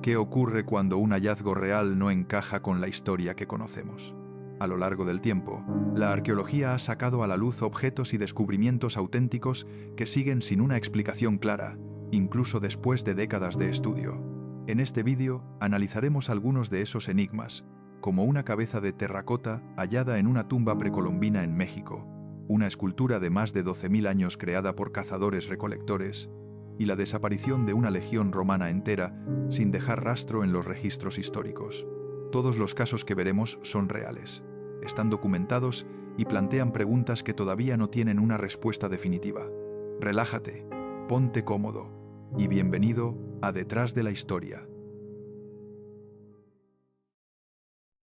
¿Qué ocurre cuando un hallazgo real no encaja con la historia que conocemos? A lo largo del tiempo, la arqueología ha sacado a la luz objetos y descubrimientos auténticos que siguen sin una explicación clara, incluso después de décadas de estudio. En este vídeo analizaremos algunos de esos enigmas, como una cabeza de terracota hallada en una tumba precolombina en México, una escultura de más de 12.000 años creada por cazadores-recolectores, y la desaparición de una legión romana entera sin dejar rastro en los registros históricos. Todos los casos que veremos son reales, están documentados y plantean preguntas que todavía no tienen una respuesta definitiva. Relájate, ponte cómodo y bienvenido a Detrás de la Historia.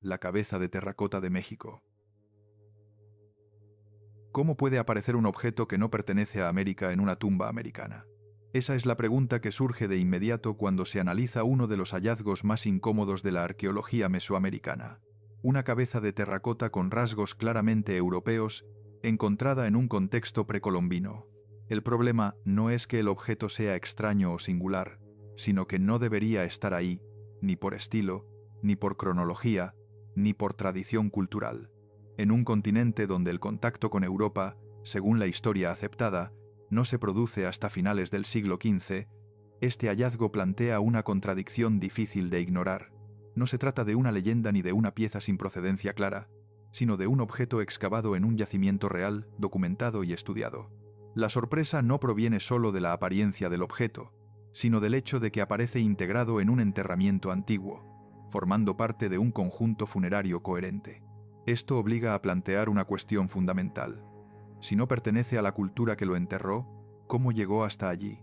La cabeza de terracota de México. ¿Cómo puede aparecer un objeto que no pertenece a América en una tumba americana? Esa es la pregunta que surge de inmediato cuando se analiza uno de los hallazgos más incómodos de la arqueología mesoamericana. Una cabeza de terracota con rasgos claramente europeos, encontrada en un contexto precolombino. El problema no es que el objeto sea extraño o singular, sino que no debería estar ahí, ni por estilo, ni por cronología, ni por tradición cultural. En un continente donde el contacto con Europa, según la historia aceptada, no se produce hasta finales del siglo XV, este hallazgo plantea una contradicción difícil de ignorar. No se trata de una leyenda ni de una pieza sin procedencia clara, sino de un objeto excavado en un yacimiento real, documentado y estudiado. La sorpresa no proviene solo de la apariencia del objeto, sino del hecho de que aparece integrado en un enterramiento antiguo, formando parte de un conjunto funerario coherente. Esto obliga a plantear una cuestión fundamental. Si no pertenece a la cultura que lo enterró, ¿cómo llegó hasta allí?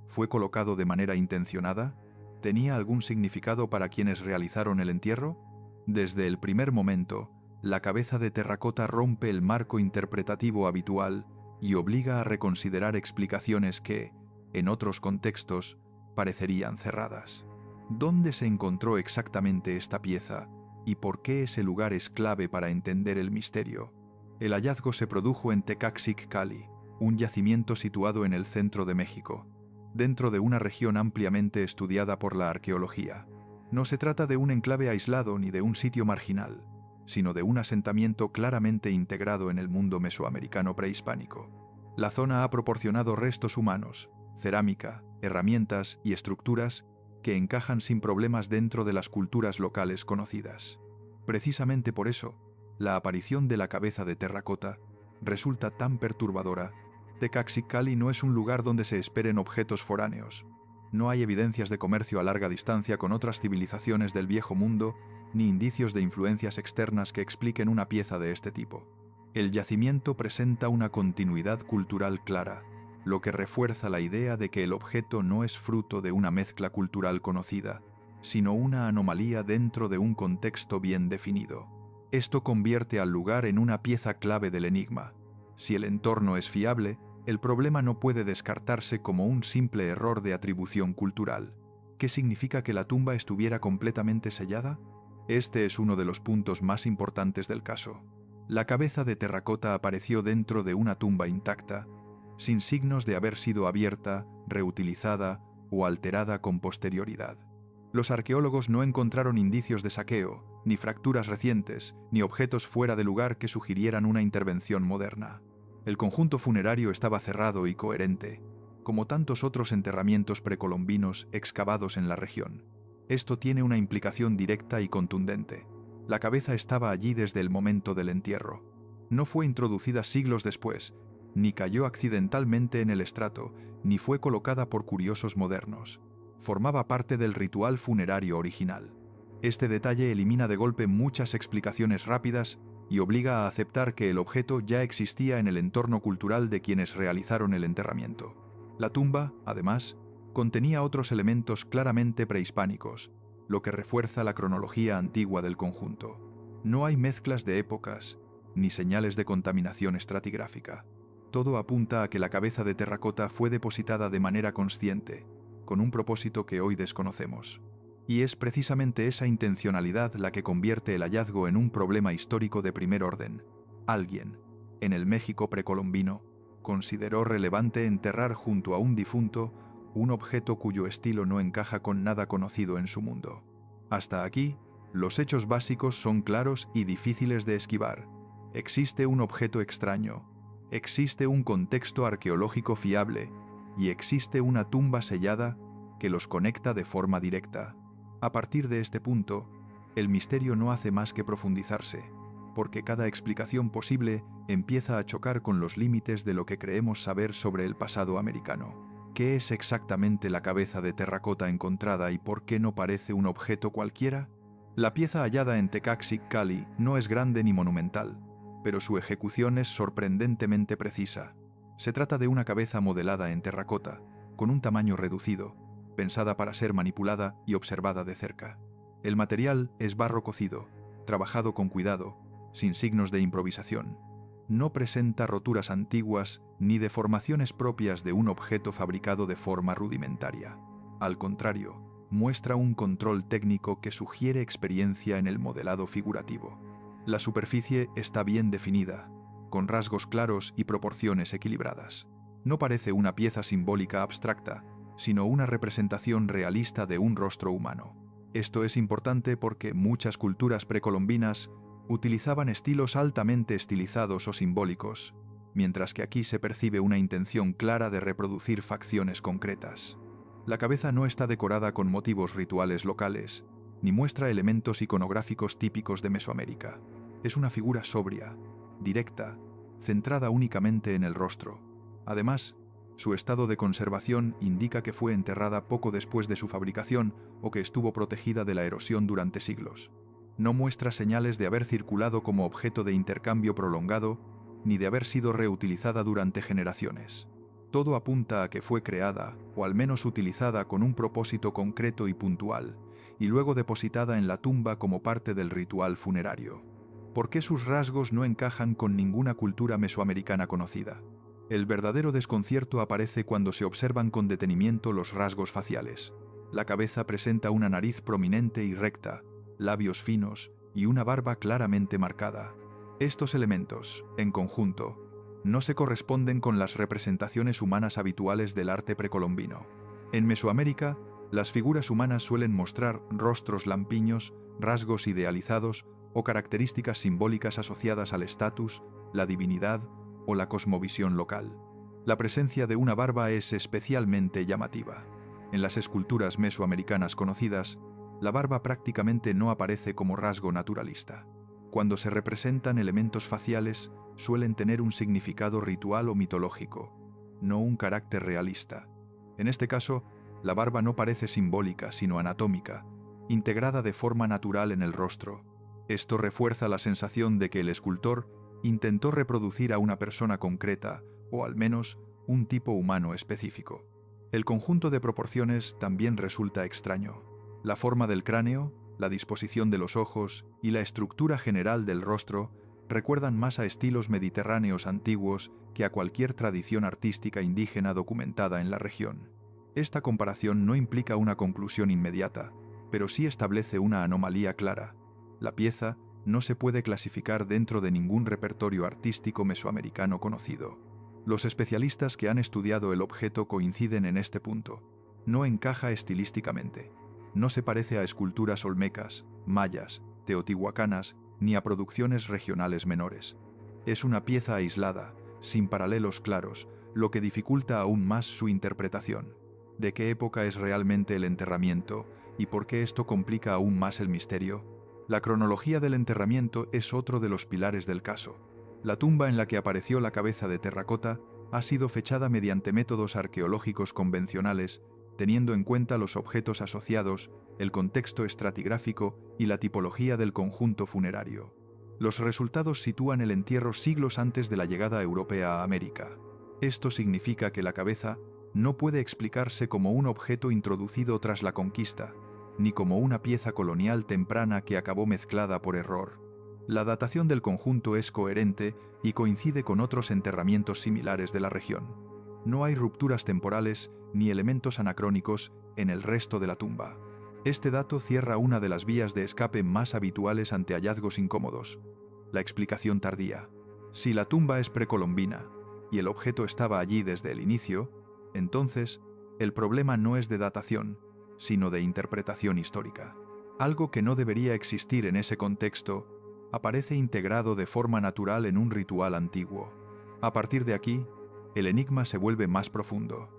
¿Fue colocado de manera intencionada? ¿Tenía algún significado para quienes realizaron el entierro? Desde el primer momento, la cabeza de terracota rompe el marco interpretativo habitual y obliga a reconsiderar explicaciones que, en otros contextos, parecerían cerradas. ¿Dónde se encontró exactamente esta pieza y por qué ese lugar es clave para entender el misterio? El hallazgo se produjo en Tecaxic, Cali, un yacimiento situado en el centro de México, dentro de una región ampliamente estudiada por la arqueología. No se trata de un enclave aislado ni de un sitio marginal, sino de un asentamiento claramente integrado en el mundo mesoamericano prehispánico. La zona ha proporcionado restos humanos, cerámica, herramientas y estructuras que encajan sin problemas dentro de las culturas locales conocidas. Precisamente por eso, la aparición de la cabeza de terracota resulta tan perturbadora. Tecaxic, Cali no es un lugar donde se esperen objetos foráneos. No hay evidencias de comercio a larga distancia con otras civilizaciones del Viejo Mundo, ni indicios de influencias externas que expliquen una pieza de este tipo. El yacimiento presenta una continuidad cultural clara, lo que refuerza la idea de que el objeto no es fruto de una mezcla cultural conocida, sino una anomalía dentro de un contexto bien definido. Esto convierte al lugar en una pieza clave del enigma. Si el entorno es fiable, el problema no puede descartarse como un simple error de atribución cultural. ¿Qué significa que la tumba estuviera completamente sellada? Este es uno de los puntos más importantes del caso. La cabeza de terracota apareció dentro de una tumba intacta, sin signos de haber sido abierta, reutilizada o alterada con posterioridad. Los arqueólogos no encontraron indicios de saqueo, ni fracturas recientes, ni objetos fuera de lugar que sugirieran una intervención moderna. El conjunto funerario estaba cerrado y coherente, como tantos otros enterramientos precolombinos excavados en la región. Esto tiene una implicación directa y contundente. La cabeza estaba allí desde el momento del entierro. No fue introducida siglos después, ni cayó accidentalmente en el estrato, ni fue colocada por curiosos modernos. Formaba parte del ritual funerario original. Este detalle elimina de golpe muchas explicaciones rápidas y obliga a aceptar que el objeto ya existía en el entorno cultural de quienes realizaron el enterramiento. La tumba, además, contenía otros elementos claramente prehispánicos, lo que refuerza la cronología antigua del conjunto. No hay mezclas de épocas, ni señales de contaminación estratigráfica. Todo apunta a que la cabeza de terracota fue depositada de manera consciente, con un propósito que hoy desconocemos. Y es precisamente esa intencionalidad la que convierte el hallazgo en un problema histórico de primer orden. Alguien, en el México precolombino, consideró relevante enterrar junto a un difunto un objeto cuyo estilo no encaja con nada conocido en su mundo. Hasta aquí, los hechos básicos son claros y difíciles de esquivar. Existe un objeto extraño, existe un contexto arqueológico fiable y existe una tumba sellada que los conecta de forma directa. A partir de este punto, el misterio no hace más que profundizarse, porque cada explicación posible empieza a chocar con los límites de lo que creemos saber sobre el pasado americano. ¿Qué es exactamente la cabeza de terracota encontrada y por qué no parece un objeto cualquiera? La pieza hallada en Tecaxic, Cali, no es grande ni monumental, pero su ejecución es sorprendentemente precisa. Se trata de una cabeza modelada en terracota, con un tamaño reducido, pensada para ser manipulada y observada de cerca. El material es barro cocido, trabajado con cuidado, sin signos de improvisación. No presenta roturas antiguas ni deformaciones propias de un objeto fabricado de forma rudimentaria. Al contrario, muestra un control técnico que sugiere experiencia en el modelado figurativo. La superficie está bien definida, con rasgos claros y proporciones equilibradas. No parece una pieza simbólica abstracta, sino una representación realista de un rostro humano. Esto es importante porque muchas culturas precolombinas utilizaban estilos altamente estilizados o simbólicos, mientras que aquí se percibe una intención clara de reproducir facciones concretas. La cabeza no está decorada con motivos rituales locales, ni muestra elementos iconográficos típicos de Mesoamérica. Es una figura sobria, directa, centrada únicamente en el rostro. Además, su estado de conservación indica que fue enterrada poco después de su fabricación o que estuvo protegida de la erosión durante siglos. No muestra señales de haber circulado como objeto de intercambio prolongado, ni de haber sido reutilizada durante generaciones. Todo apunta a que fue creada, o al menos utilizada con un propósito concreto y puntual, y luego depositada en la tumba como parte del ritual funerario. ¿Por qué sus rasgos no encajan con ninguna cultura mesoamericana conocida? El verdadero desconcierto aparece cuando se observan con detenimiento los rasgos faciales. La cabeza presenta una nariz prominente y recta, labios finos y una barba claramente marcada. Estos elementos, en conjunto, no se corresponden con las representaciones humanas habituales del arte precolombino. En Mesoamérica, las figuras humanas suelen mostrar rostros lampiños, rasgos idealizados o características simbólicas asociadas al estatus, la divinidad o la cosmovisión local. La presencia de una barba es especialmente llamativa. En las esculturas mesoamericanas conocidas, la barba prácticamente no aparece como rasgo naturalista. Cuando se representan elementos faciales, suelen tener un significado ritual o mitológico, no un carácter realista. En este caso, la barba no parece simbólica, sino anatómica, integrada de forma natural en el rostro. Esto refuerza la sensación de que el escultor intentó reproducir a una persona concreta, o al menos un tipo humano específico. El conjunto de proporciones también resulta extraño. La forma del cráneo, la disposición de los ojos y la estructura general del rostro recuerdan más a estilos mediterráneos antiguos que a cualquier tradición artística indígena documentada en la región. Esta comparación no implica una conclusión inmediata, pero sí establece una anomalía clara. La pieza no se puede clasificar dentro de ningún repertorio artístico mesoamericano conocido. Los especialistas que han estudiado el objeto coinciden en este punto. No encaja estilísticamente. No se parece a esculturas olmecas, mayas, teotihuacanas, ni a producciones regionales menores. Es una pieza aislada, sin paralelos claros, lo que dificulta aún más su interpretación. ¿De qué época es realmente el enterramiento y por qué esto complica aún más el misterio? La cronología del enterramiento es otro de los pilares del caso. La tumba en la que apareció la cabeza de terracota ha sido fechada mediante métodos arqueológicos convencionales, teniendo en cuenta los objetos asociados, el contexto estratigráfico y la tipología del conjunto funerario. Los resultados sitúan el entierro siglos antes de la llegada europea a América. Esto significa que la cabeza no puede explicarse como un objeto introducido tras la conquista, ni como una pieza colonial temprana que acabó mezclada por error. La datación del conjunto es coherente y coincide con otros enterramientos similares de la región. No hay rupturas temporales ni elementos anacrónicos en el resto de la tumba. Este dato cierra una de las vías de escape más habituales ante hallazgos incómodos: la explicación tardía. Si la tumba es precolombina y el objeto estaba allí desde el inicio, entonces El problema no es de datación, sino de interpretación histórica. Algo que no debería existir en ese contexto aparece integrado de forma natural en un ritual antiguo. A partir de aquí, el enigma se vuelve más profundo.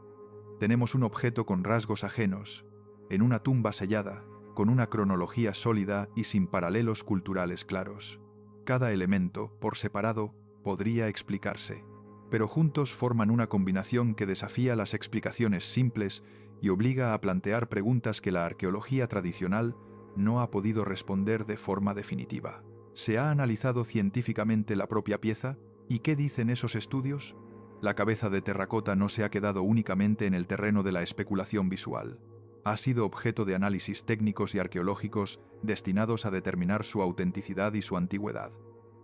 Tenemos un objeto con rasgos ajenos, en una tumba sellada, con una cronología sólida y sin paralelos culturales claros. Cada elemento, por separado, podría explicarse, pero juntos forman una combinación que desafía las explicaciones simples y obliga a plantear preguntas que la arqueología tradicional no ha podido responder de forma definitiva. ¿Se ha analizado científicamente la propia pieza? ¿Y qué dicen esos estudios? La cabeza de terracota no se ha quedado únicamente en el terreno de la especulación visual. Ha sido objeto de análisis técnicos y arqueológicos destinados a determinar su autenticidad y su antigüedad.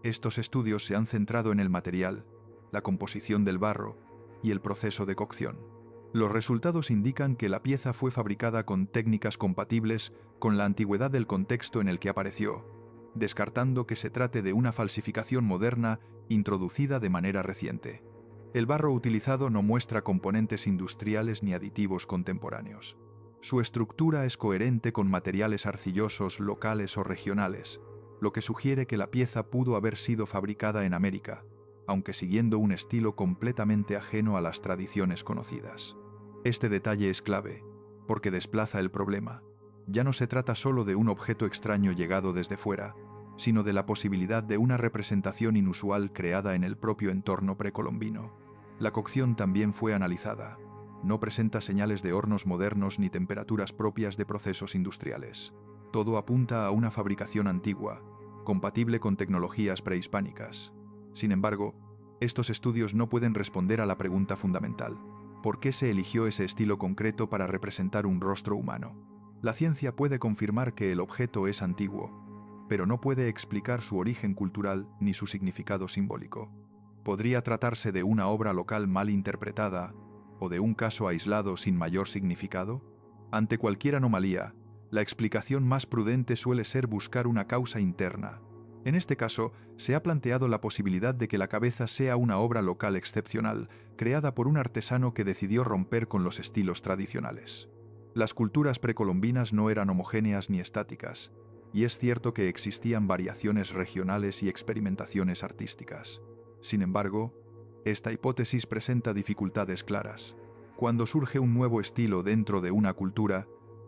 Estos estudios se han centrado en el material, la composición del barro y el proceso de cocción. Los resultados indican que la pieza fue fabricada con técnicas compatibles con la antigüedad del contexto en el que apareció, descartando que se trate de una falsificación moderna introducida de manera reciente. El barro utilizado no muestra componentes industriales ni aditivos contemporáneos. Su estructura es coherente con materiales arcillosos locales o regionales, lo que sugiere que la pieza pudo haber sido fabricada en América, aunque siguiendo un estilo completamente ajeno a las tradiciones conocidas. Este detalle es clave, porque desplaza el problema. Ya no se trata solo de un objeto extraño llegado desde fuera, sino de la posibilidad de una representación inusual creada en el propio entorno precolombino. La cocción también fue analizada. No presenta señales de hornos modernos ni temperaturas propias de procesos industriales. Todo apunta a una fabricación antigua, compatible con tecnologías prehispánicas. Sin embargo, estos estudios no pueden responder a la pregunta fundamental: ¿por qué se eligió ese estilo concreto para representar un rostro humano? La ciencia puede confirmar que el objeto es antiguo, pero no puede explicar su origen cultural ni su significado simbólico. Podría tratarse de una obra local mal interpretada o de un caso aislado sin mayor significado. Ante cualquier anomalía, la explicación más prudente suele ser buscar una causa interna. En este caso, se ha planteado la posibilidad de que la cabeza sea una obra local excepcional, creada por un artesano que decidió romper con los estilos tradicionales. Las culturas precolombinas no eran homogéneas ni estáticas, y es cierto que existían variaciones regionales y experimentaciones artísticas. Sin embargo, esta hipótesis presenta dificultades claras. Cuando surge un nuevo estilo dentro de una cultura,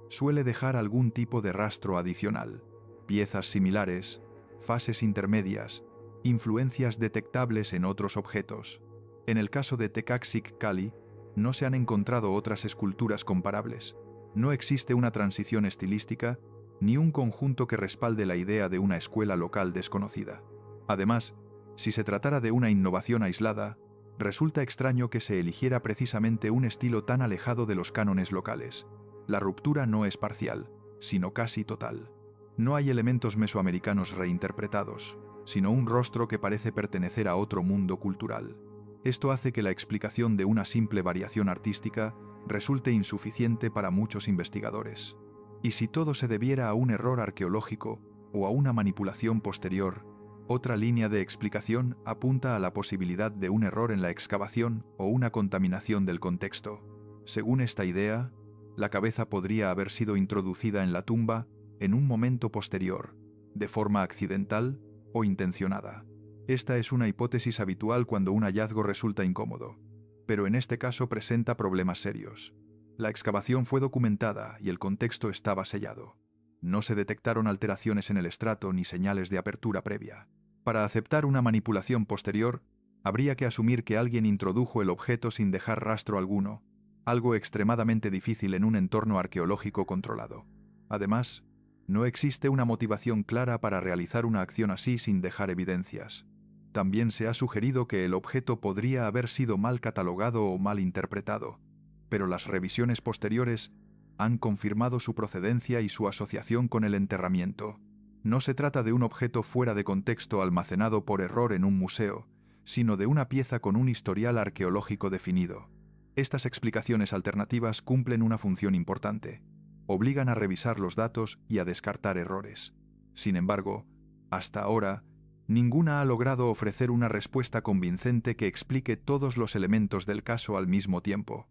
suele dejar algún tipo de rastro adicional, piezas similares, fases intermedias, influencias detectables en otros objetos. En el caso de Tecaxic Cali, no se han encontrado otras esculturas comparables. No existe una transición estilística, ni un conjunto que respalde la idea de una escuela local desconocida. Además, si se tratara de una innovación aislada, resulta extraño que se eligiera precisamente un estilo tan alejado de los cánones locales. La ruptura no es parcial, sino casi total. No hay elementos mesoamericanos reinterpretados, sino un rostro que parece pertenecer a otro mundo cultural. Esto hace que la explicación de una simple variación artística resulte insuficiente para muchos investigadores. Y si todo se debiera a un error arqueológico o a una manipulación posterior, otra línea de explicación apunta a la posibilidad de un error en la excavación o una contaminación del contexto. Según esta idea, la cabeza podría haber sido introducida en la tumba en un momento posterior, de forma accidental o intencionada. Esta es una hipótesis habitual cuando un hallazgo resulta incómodo, pero en este caso presenta problemas serios. La excavación fue documentada y el contexto estaba sellado. No se detectaron alteraciones en el estrato ni señales de apertura previa. Para aceptar una manipulación posterior, habría que asumir que alguien introdujo el objeto sin dejar rastro alguno, algo extremadamente difícil en un entorno arqueológico controlado. Además, no existe una motivación clara para realizar una acción así sin dejar evidencias. También se ha sugerido que el objeto podría haber sido mal catalogado o mal interpretado, pero las revisiones posteriores han confirmado su procedencia y su asociación con el enterramiento. No se trata de un objeto fuera de contexto almacenado por error en un museo, sino de una pieza con un historial arqueológico definido. Estas explicaciones alternativas cumplen una función importante. Obligan a revisar los datos y a descartar errores. Sin embargo, hasta ahora, ninguna ha logrado ofrecer una respuesta convincente que explique todos los elementos del caso al mismo tiempo.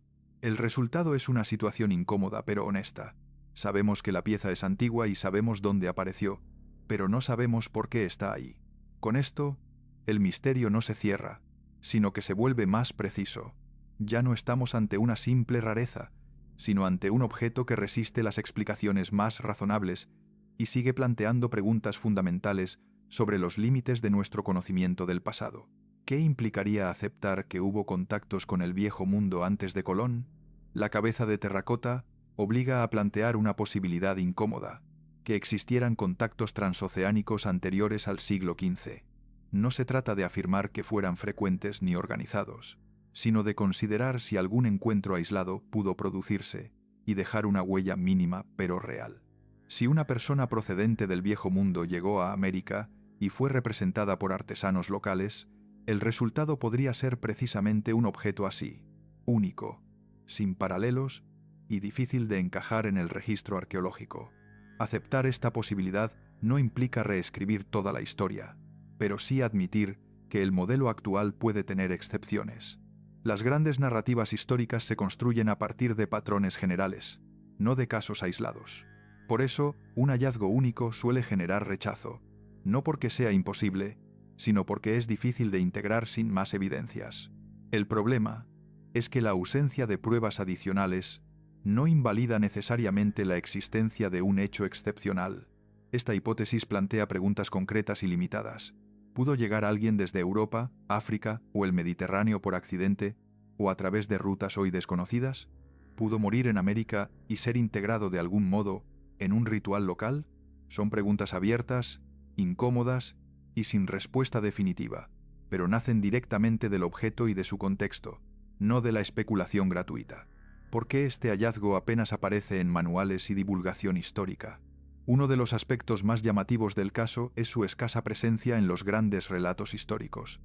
El resultado es una situación incómoda pero honesta. Sabemos que la pieza es antigua y sabemos dónde apareció, pero no sabemos por qué está ahí. Con esto, el misterio no se cierra, sino que se vuelve más preciso. Ya no estamos ante una simple rareza, sino ante un objeto que resiste las explicaciones más razonables y sigue planteando preguntas fundamentales sobre los límites de nuestro conocimiento del pasado. ¿Qué implicaría aceptar que hubo contactos con el viejo mundo antes de Colón? La cabeza de terracota obliga a plantear una posibilidad incómoda, que existieran contactos transoceánicos anteriores al siglo XV. No se trata de afirmar que fueran frecuentes ni organizados, sino de considerar si algún encuentro aislado pudo producirse y dejar una huella mínima pero real. Si una persona procedente del viejo mundo llegó a América y fue representada por artesanos locales, el resultado podría ser precisamente un objeto así, único, sin paralelos y difícil de encajar en el registro arqueológico. Aceptar esta posibilidad no implica reescribir toda la historia, pero sí admitir que el modelo actual puede tener excepciones. Las grandes narrativas históricas se construyen a partir de patrones generales, no de casos aislados. Por eso, un hallazgo único suele generar rechazo, no porque sea imposible, sino porque es difícil de integrar sin más evidencias. El problema es que la ausencia de pruebas adicionales no invalida necesariamente la existencia de un hecho excepcional. Esta hipótesis plantea preguntas concretas y limitadas. ¿Pudo llegar alguien desde Europa, África o el Mediterráneo por accidente, o a través de rutas hoy desconocidas? ¿Pudo morir en América y ser integrado de algún modo en un ritual local? Son preguntas abiertas, incómodas y sin respuesta definitiva, pero nacen directamente del objeto y de su contexto, no de la especulación gratuita. ¿Por qué este hallazgo apenas aparece en manuales y divulgación histórica? Uno de los aspectos más llamativos del caso es su escasa presencia en los grandes relatos históricos.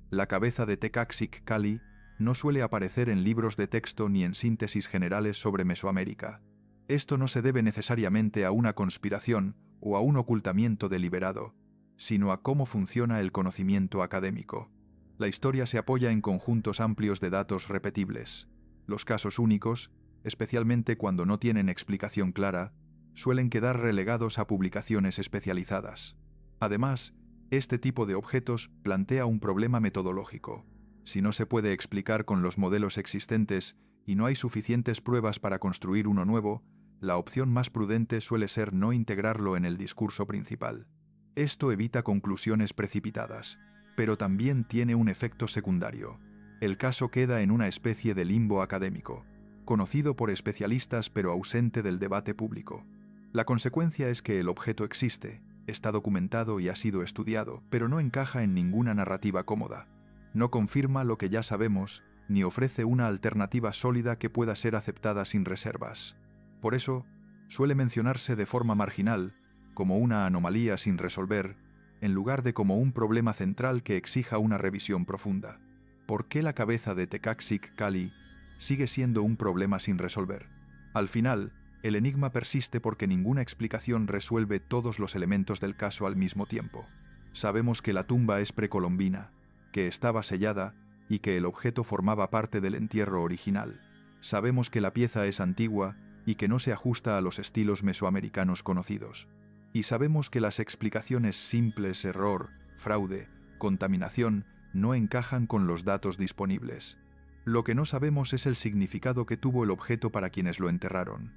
La cabeza de Tecáxic-Cali no suele aparecer en libros de texto ni en síntesis generales sobre Mesoamérica. Esto no se debe necesariamente a una conspiración o a un ocultamiento deliberado, sino a cómo funciona el conocimiento académico. La historia se apoya en conjuntos amplios de datos repetibles. Los casos únicos, especialmente cuando no tienen explicación clara, suelen quedar relegados a publicaciones especializadas. Además, este tipo de objetos plantea un problema metodológico. Si no se puede explicar con los modelos existentes y no hay suficientes pruebas para construir uno nuevo, la opción más prudente suele ser no integrarlo en el discurso principal. Esto evita conclusiones precipitadas, pero también tiene un efecto secundario. El caso queda en una especie de limbo académico, conocido por especialistas pero ausente del debate público. La consecuencia es que el objeto existe, está documentado y ha sido estudiado, pero no encaja en ninguna narrativa cómoda. No confirma lo que ya sabemos, ni ofrece una alternativa sólida que pueda ser aceptada sin reservas. Por eso, suele mencionarse de forma marginal, como una anomalía sin resolver, en lugar de como un problema central que exija una revisión profunda. ¿Por qué la cabeza de Tecáxic-Cali sigue siendo un problema sin resolver? Al final, el enigma persiste porque ninguna explicación resuelve todos los elementos del caso al mismo tiempo. Sabemos que la tumba es precolombina, que estaba sellada y que el objeto formaba parte del entierro original. Sabemos que la pieza es antigua y que no se ajusta a los estilos mesoamericanos conocidos. Y sabemos que las explicaciones simples, error, fraude, contaminación, no encajan con los datos disponibles. Lo que no sabemos es el significado que tuvo el objeto para quienes lo enterraron.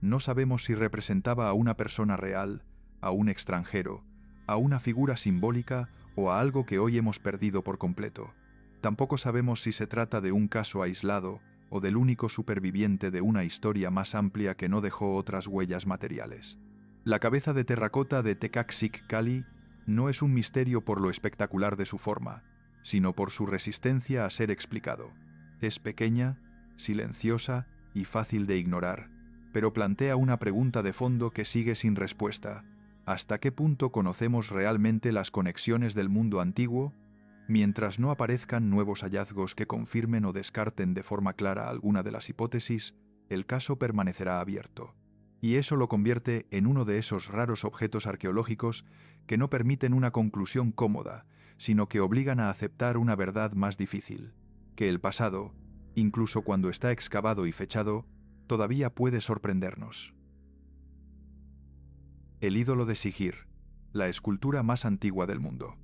No sabemos si representaba a una persona real, a un extranjero, a una figura simbólica o a algo que hoy hemos perdido por completo. Tampoco sabemos si se trata de un caso aislado o del único superviviente de una historia más amplia que no dejó otras huellas materiales. La cabeza de terracota de Tecáxic-Cali no es un misterio por lo espectacular de su forma, sino por su resistencia a ser explicado. Es pequeña, silenciosa y fácil de ignorar, pero plantea una pregunta de fondo que sigue sin respuesta. ¿Hasta qué punto conocemos realmente las conexiones del mundo antiguo? Mientras no aparezcan nuevos hallazgos que confirmen o descarten de forma clara alguna de las hipótesis, el caso permanecerá abierto. Y eso lo convierte en uno de esos raros objetos arqueológicos que no permiten una conclusión cómoda, sino que obligan a aceptar una verdad más difícil, que el pasado, Incluso cuando está excavado y fechado, todavía puede sorprendernos. El ídolo de Sigir, la escultura más antigua del mundo.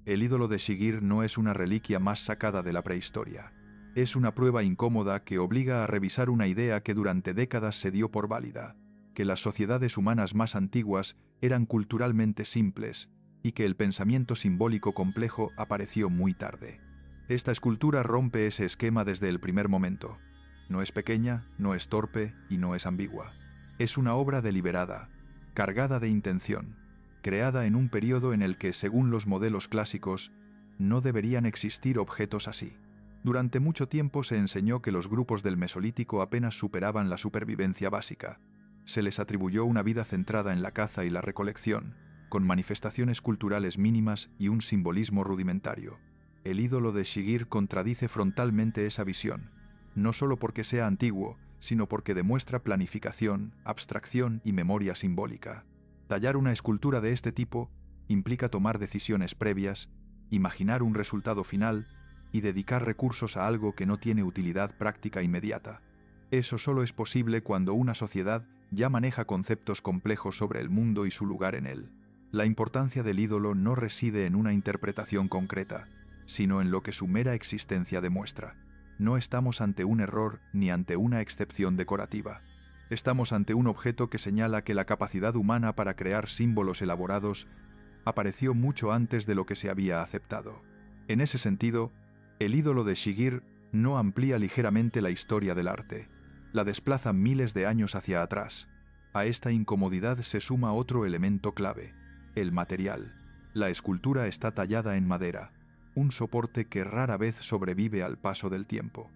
El ídolo de Sigir no es una reliquia más sacada de la prehistoria. Es una prueba incómoda que obliga a revisar una idea que durante décadas se dio por válida, que las sociedades humanas más antiguas eran culturalmente simples y que el pensamiento simbólico complejo apareció muy tarde. Esta escultura rompe ese esquema desde el primer momento. No es pequeña, no es torpe y no es ambigua. Es una obra deliberada, cargada de intención, creada en un periodo en el que, según los modelos clásicos, no deberían existir objetos así. Durante mucho tiempo se enseñó que los grupos del Mesolítico apenas superaban la supervivencia básica. Se les atribuyó una vida centrada en la caza y la recolección, con manifestaciones culturales mínimas y un simbolismo rudimentario. El ídolo de Sigir contradice frontalmente esa visión, no solo porque sea antiguo, sino porque demuestra planificación, abstracción y memoria simbólica. Tallar una escultura de este tipo implica tomar decisiones previas, imaginar un resultado final y dedicar recursos a algo que no tiene utilidad práctica inmediata. Eso solo es posible cuando una sociedad ya maneja conceptos complejos sobre el mundo y su lugar en él. La importancia del ídolo no reside en una interpretación concreta, sino en lo que su mera existencia demuestra. No estamos ante un error ni ante una excepción decorativa. Estamos ante un objeto que señala que la capacidad humana para crear símbolos elaborados apareció mucho antes de lo que se había aceptado. En ese sentido, el ídolo de Sigir no amplía ligeramente la historia del arte, la desplaza miles de años hacia atrás. A esta incomodidad se suma otro elemento clave: el material. La escultura está tallada en madera, un soporte que rara vez sobrevive al paso del tiempo.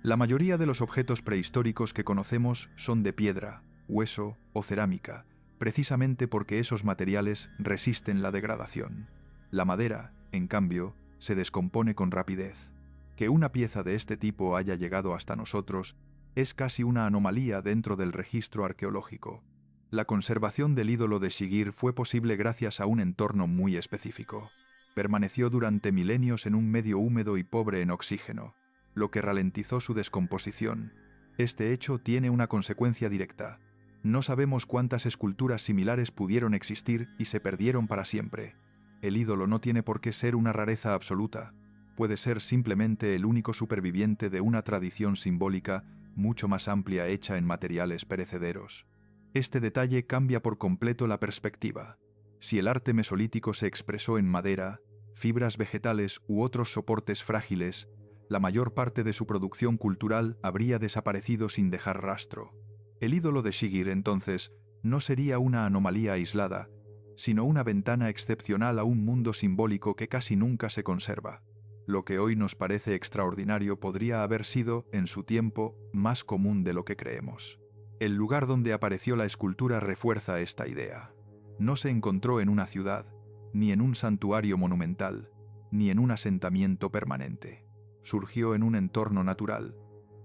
La mayoría de los objetos prehistóricos que conocemos son de piedra, hueso o cerámica, precisamente porque esos materiales resisten la degradación. La madera, en cambio, se descompone con rapidez. Que una pieza de este tipo haya llegado hasta nosotros es casi una anomalía dentro del registro arqueológico. La conservación del ídolo de Sigir fue posible gracias a un entorno muy específico. Permaneció durante milenios en un medio húmedo y pobre en oxígeno, lo que ralentizó su descomposición. Este hecho tiene una consecuencia directa. No sabemos cuántas esculturas similares pudieron existir y se perdieron para siempre. El ídolo no tiene por qué ser una rareza absoluta. Puede ser simplemente el único superviviente de una tradición simbólica mucho más amplia hecha en materiales perecederos. Este detalle cambia por completo la perspectiva. Si el arte mesolítico se expresó en madera, fibras vegetales u otros soportes frágiles, la mayor parte de su producción cultural habría desaparecido sin dejar rastro. El ídolo de Sigir, entonces, no sería una anomalía aislada, sino una ventana excepcional a un mundo simbólico que casi nunca se conserva. Lo que hoy nos parece extraordinario podría haber sido, en su tiempo, más común de lo que creemos. El lugar donde apareció la escultura refuerza esta idea. No se encontró en una ciudad, ni en un santuario monumental, ni en un asentamiento permanente. Surgió en un entorno natural,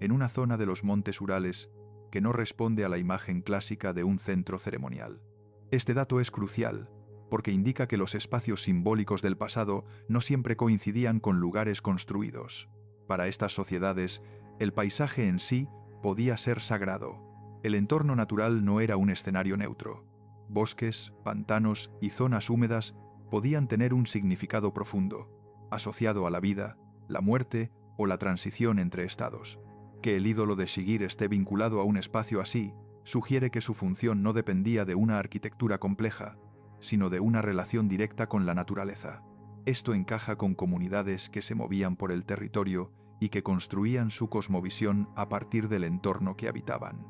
en una zona de los montes Urales que no responde a la imagen clásica de un centro ceremonial. Este dato es crucial, porque indica que los espacios simbólicos del pasado no siempre coincidían con lugares construidos. Para estas sociedades, el paisaje en sí podía ser sagrado. El entorno natural no era un escenario neutro. Bosques, pantanos y zonas húmedas podían tener un significado profundo, asociado a la vida, la muerte o la transición entre estados. Que el ídolo de Sigir esté vinculado a un espacio así sugiere que su función no dependía de una arquitectura compleja, sino de una relación directa con la naturaleza. Esto encaja con comunidades que se movían por el territorio y que construían su cosmovisión a partir del entorno que habitaban.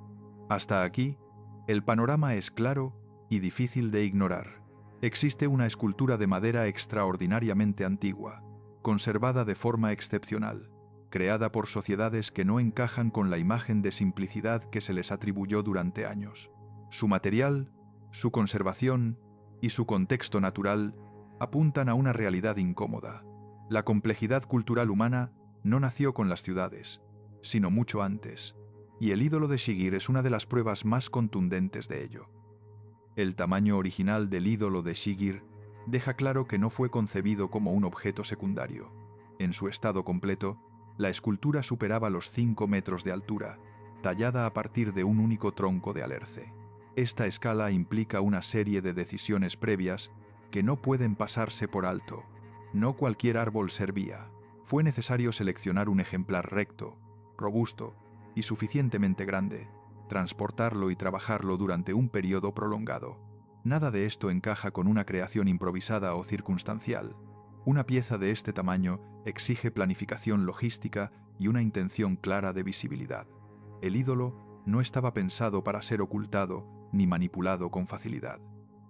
Hasta aquí, el panorama es claro y difícil de ignorar. Existe una escultura de madera extraordinariamente antigua, conservada de forma excepcional, creada por sociedades que no encajan con la imagen de simplicidad que se les atribuyó durante años. Su material, su conservación y su contexto natural apuntan a una realidad incómoda. La complejidad cultural humana no nació con las ciudades, sino mucho antes, y el ídolo de Sigir es una de las pruebas más contundentes de ello. El tamaño original del ídolo de Sigir deja claro que no fue concebido como un objeto secundario. En su estado completo, la escultura superaba los 5 metros de altura, tallada a partir de un único tronco de alerce. Esta escala implica una serie de decisiones previas que no pueden pasarse por alto. No cualquier árbol servía. Fue necesario seleccionar un ejemplar recto, robusto y suficientemente grande, transportarlo y trabajarlo durante un periodo prolongado. Nada de esto encaja con una creación improvisada o circunstancial. Una pieza de este tamaño exige planificación logística y una intención clara de visibilidad. El ídolo no estaba pensado para ser ocultado ni manipulado con facilidad.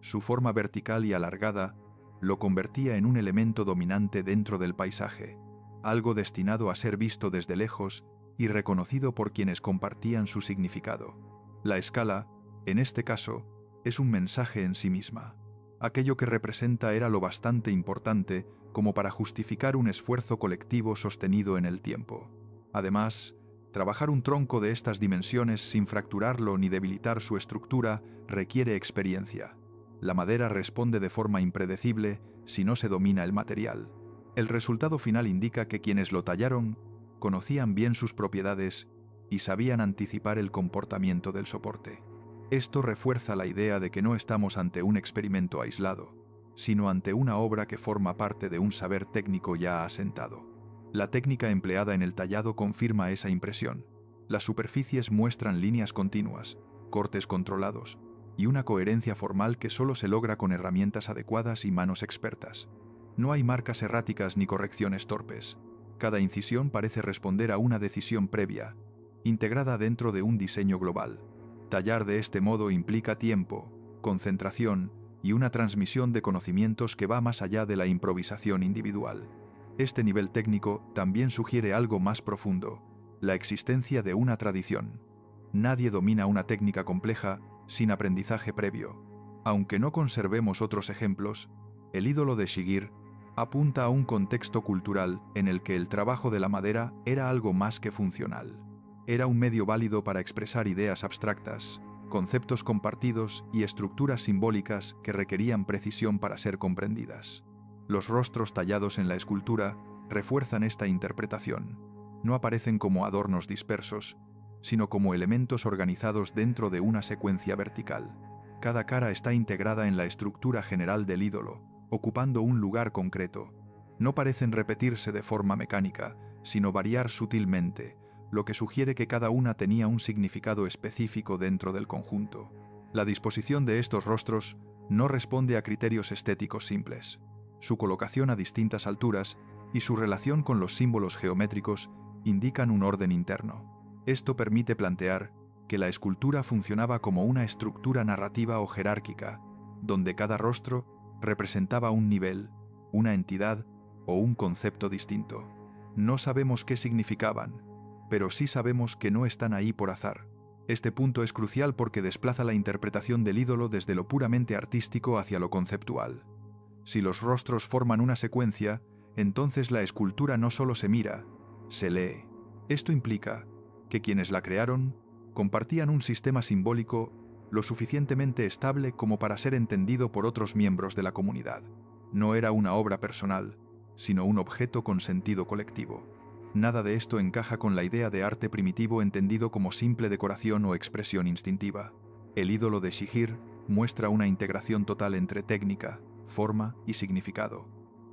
Su forma vertical y alargada lo convertía en un elemento dominante dentro del paisaje, algo destinado a ser visto desde lejos y reconocido por quienes compartían su significado. La escala, en este caso, es un mensaje en sí misma. Aquello que representa era lo bastante importante como para justificar un esfuerzo colectivo sostenido en el tiempo. Además, trabajar un tronco de estas dimensiones sin fracturarlo ni debilitar su estructura requiere experiencia. La madera responde de forma impredecible si no se domina el material. El resultado final indica que quienes lo tallaron conocían bien sus propiedades y sabían anticipar el comportamiento del soporte. Esto refuerza la idea de que no estamos ante un experimento aislado, sino ante una obra que forma parte de un saber técnico ya asentado. La técnica empleada en el tallado confirma esa impresión. Las superficies muestran líneas continuas, cortes controlados y una coherencia formal que solo se logra con herramientas adecuadas y manos expertas. No hay marcas erráticas ni correcciones torpes. Cada incisión parece responder a una decisión previa, integrada dentro de un diseño global. Tallar de este modo implica tiempo, concentración y una transmisión de conocimientos que va más allá de la improvisación individual. Este nivel técnico también sugiere algo más profundo, la existencia de una tradición. Nadie domina una técnica compleja sin aprendizaje previo. Aunque no conservemos otros ejemplos, el ídolo de Shigir apunta a un contexto cultural en el que el trabajo de la madera era algo más que funcional. Era un medio válido para expresar ideas abstractas, conceptos compartidos y estructuras simbólicas que requerían precisión para ser comprendidas. Los rostros tallados en la escultura refuerzan esta interpretación. No aparecen como adornos dispersos, sino como elementos organizados dentro de una secuencia vertical. Cada cara está integrada en la estructura general del ídolo, ocupando un lugar concreto. No parecen repetirse de forma mecánica, sino variar sutilmente, lo que sugiere que cada una tenía un significado específico dentro del conjunto. La disposición de estos rostros no responde a criterios estéticos simples. Su colocación a distintas alturas y su relación con los símbolos geométricos indican un orden interno. Esto permite plantear que la escultura funcionaba como una estructura narrativa o jerárquica, donde cada rostro representaba un nivel, una entidad o un concepto distinto. No sabemos qué significaban, pero sí sabemos que no están ahí por azar. Este punto es crucial porque desplaza la interpretación del ídolo desde lo puramente artístico hacia lo conceptual. Si los rostros forman una secuencia, entonces la escultura no solo se mira, se lee. Esto implica que quienes la crearon compartían un sistema simbólico lo suficientemente estable como para ser entendido por otros miembros de la comunidad. No era una obra personal, sino un objeto con sentido colectivo. Nada de esto encaja con la idea de arte primitivo entendido como simple decoración o expresión instintiva. El ídolo de Shigir muestra una integración total entre técnica, forma y significado.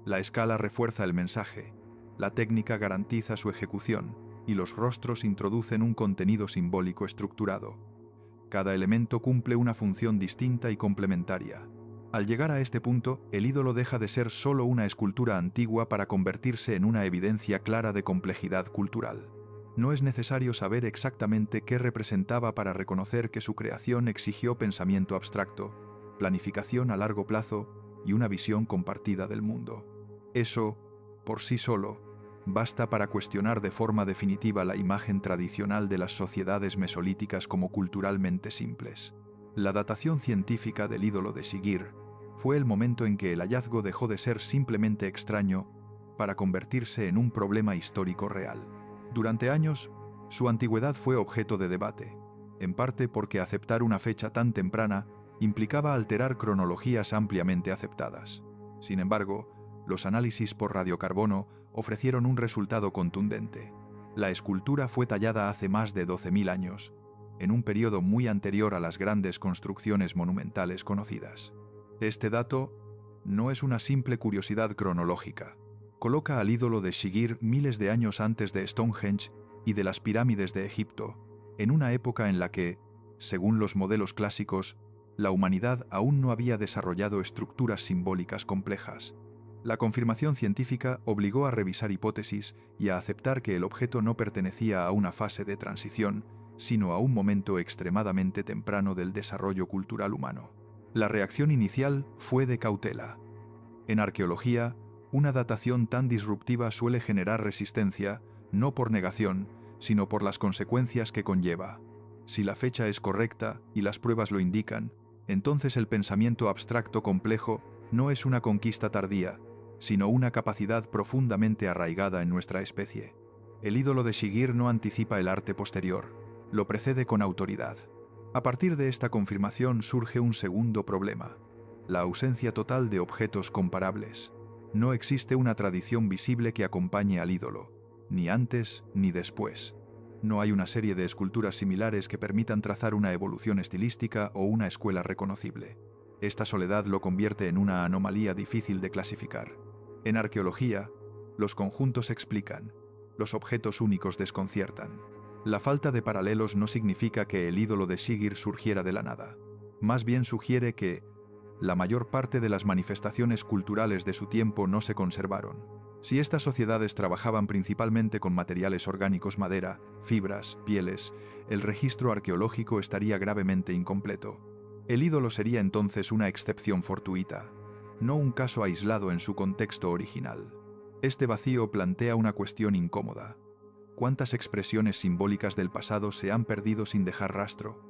La escala refuerza el mensaje, la técnica garantiza su ejecución y los rostros introducen un contenido simbólico estructurado. Cada elemento cumple una función distinta y complementaria. Al llegar a este punto, el ídolo deja de ser solo una escultura antigua para convertirse en una evidencia clara de complejidad cultural. No es necesario saber exactamente qué representaba para reconocer que su creación exigió pensamiento abstracto, planificación a largo plazo y una visión compartida del mundo. Eso, por sí solo, basta para cuestionar de forma definitiva la imagen tradicional de las sociedades mesolíticas como culturalmente simples. La datación científica del ídolo de Shigir fue el momento en que el hallazgo dejó de ser simplemente extraño para convertirse en un problema histórico real. Durante años, su antigüedad fue objeto de debate, en parte porque aceptar una fecha tan temprana implicaba alterar cronologías ampliamente aceptadas. Sin embargo, los análisis por radiocarbono ofrecieron un resultado contundente. La escultura fue tallada hace más de 12.000 años, en un periodo muy anterior a las grandes construcciones monumentales conocidas. Este dato no es una simple curiosidad cronológica. Coloca al ídolo de Sigir miles de años antes de Stonehenge y de las pirámides de Egipto, en una época en la que, según los modelos clásicos, la humanidad aún no había desarrollado estructuras simbólicas complejas. La confirmación científica obligó a revisar hipótesis y a aceptar que el objeto no pertenecía a una fase de transición, sino a un momento extremadamente temprano del desarrollo cultural humano. La reacción inicial fue de cautela. En arqueología, una datación tan disruptiva suele generar resistencia, no por negación, sino por las consecuencias que conlleva. Si la fecha es correcta y las pruebas lo indican, entonces el pensamiento abstracto complejo no es una conquista tardía, sino una capacidad profundamente arraigada en nuestra especie. El ídolo de Sigir no anticipa el arte posterior, lo precede con autoridad. A partir de esta confirmación surge un segundo problema: la ausencia total de objetos comparables. No existe una tradición visible que acompañe al ídolo, ni antes ni después. No hay una serie de esculturas similares que permitan trazar una evolución estilística o una escuela reconocible. Esta soledad lo convierte en una anomalía difícil de clasificar. En arqueología, los conjuntos explican, los objetos únicos desconciertan. La falta de paralelos no significa que el ídolo de Sigir surgiera de la nada. Más bien sugiere que la mayor parte de las manifestaciones culturales de su tiempo no se conservaron. Si estas sociedades trabajaban principalmente con materiales orgánicos, madera, fibras, pieles, el registro arqueológico estaría gravemente incompleto. El ídolo sería entonces una excepción fortuita, no un caso aislado en su contexto original. Este vacío plantea una cuestión incómoda. ¿Cuántas expresiones simbólicas del pasado se han perdido sin dejar rastro?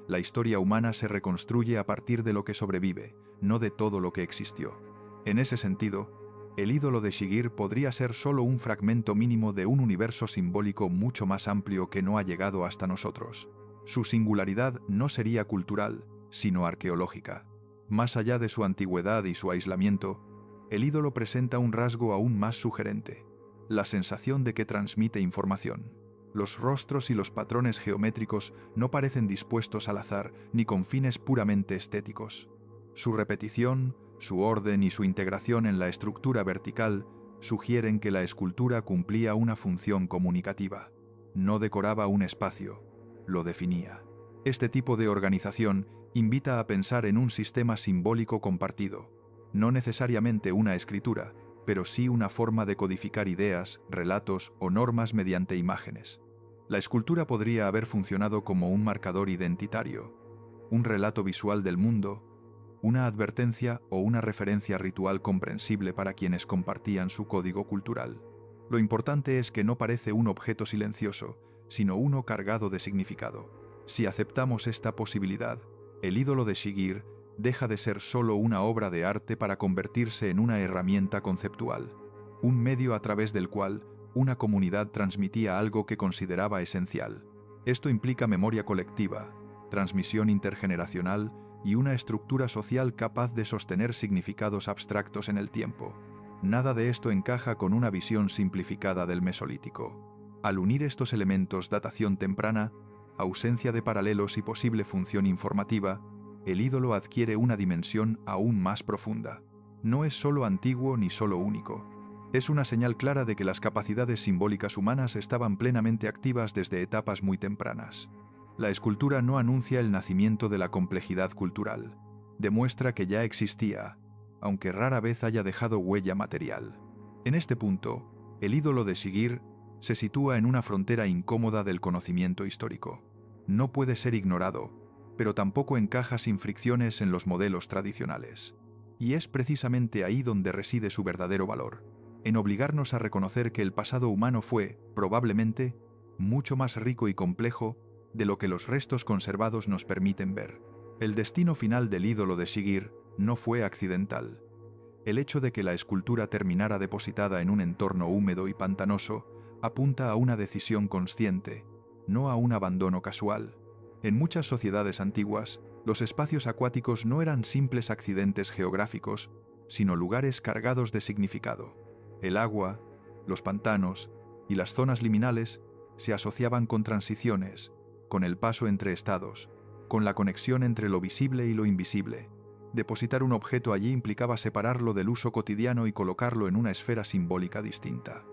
La historia humana se reconstruye a partir de lo que sobrevive, no de todo lo que existió. En ese sentido, el ídolo de Sigir podría ser solo un fragmento mínimo de un universo simbólico mucho más amplio que no ha llegado hasta nosotros. Su singularidad no sería cultural, sino arqueológica. Más allá de su antigüedad y su aislamiento, el ídolo presenta un rasgo aún más sugerente: la sensación de que transmite información. Los rostros y los patrones geométricos no parecen dispuestos al azar ni con fines puramente estéticos. Su repetición, su orden y su integración en la estructura vertical sugieren que la escultura cumplía una función comunicativa. No decoraba un espacio, lo definía. Este tipo de organización invita a pensar en un sistema simbólico compartido, no necesariamente una escritura, pero sí una forma de codificar ideas, relatos o normas mediante imágenes. La escultura podría haber funcionado como un marcador identitario, un relato visual del mundo, una advertencia o una referencia ritual comprensible para quienes compartían su código cultural. Lo importante es que no parece un objeto silencioso, sino uno cargado de significado. Si aceptamos esta posibilidad, el ídolo de Sigir deja de ser solo una obra de arte para convertirse en una herramienta conceptual, un medio a través del cual una comunidad transmitía algo que consideraba esencial. Esto implica memoria colectiva, transmisión intergeneracional y una estructura social capaz de sostener significados abstractos en el tiempo. Nada de esto encaja con una visión simplificada del Mesolítico. Al unir estos elementos, datación temprana, ausencia de paralelos y posible función informativa, el ídolo adquiere una dimensión aún más profunda. No es solo antiguo ni solo único. Es una señal clara de que las capacidades simbólicas humanas estaban plenamente activas desde etapas muy tempranas. La escultura no anuncia el nacimiento de la complejidad cultural. Demuestra que ya existía, aunque rara vez haya dejado huella material. En este punto, el ídolo de Sigir se sitúa en una frontera incómoda del conocimiento histórico. No puede ser ignorado, pero tampoco encaja sin fricciones en los modelos tradicionales. Y es precisamente ahí donde reside su verdadero valor, en obligarnos a reconocer que el pasado humano fue, probablemente, mucho más rico y complejo de lo que los restos conservados nos permiten ver. El destino final del ídolo de Sigir no fue accidental. El hecho de que la escultura terminara depositada en un entorno húmedo y pantanoso apunta a una decisión consciente, no a un abandono casual. En muchas sociedades antiguas, los espacios acuáticos no eran simples accidentes geográficos, sino lugares cargados de significado. El agua, Los pantanos y las zonas liminales se asociaban con transiciones, con el paso entre estados, con la conexión entre lo visible y lo invisible. Depositar un objeto allí implicaba separarlo del uso cotidiano y colocarlo en una esfera simbólica distinta.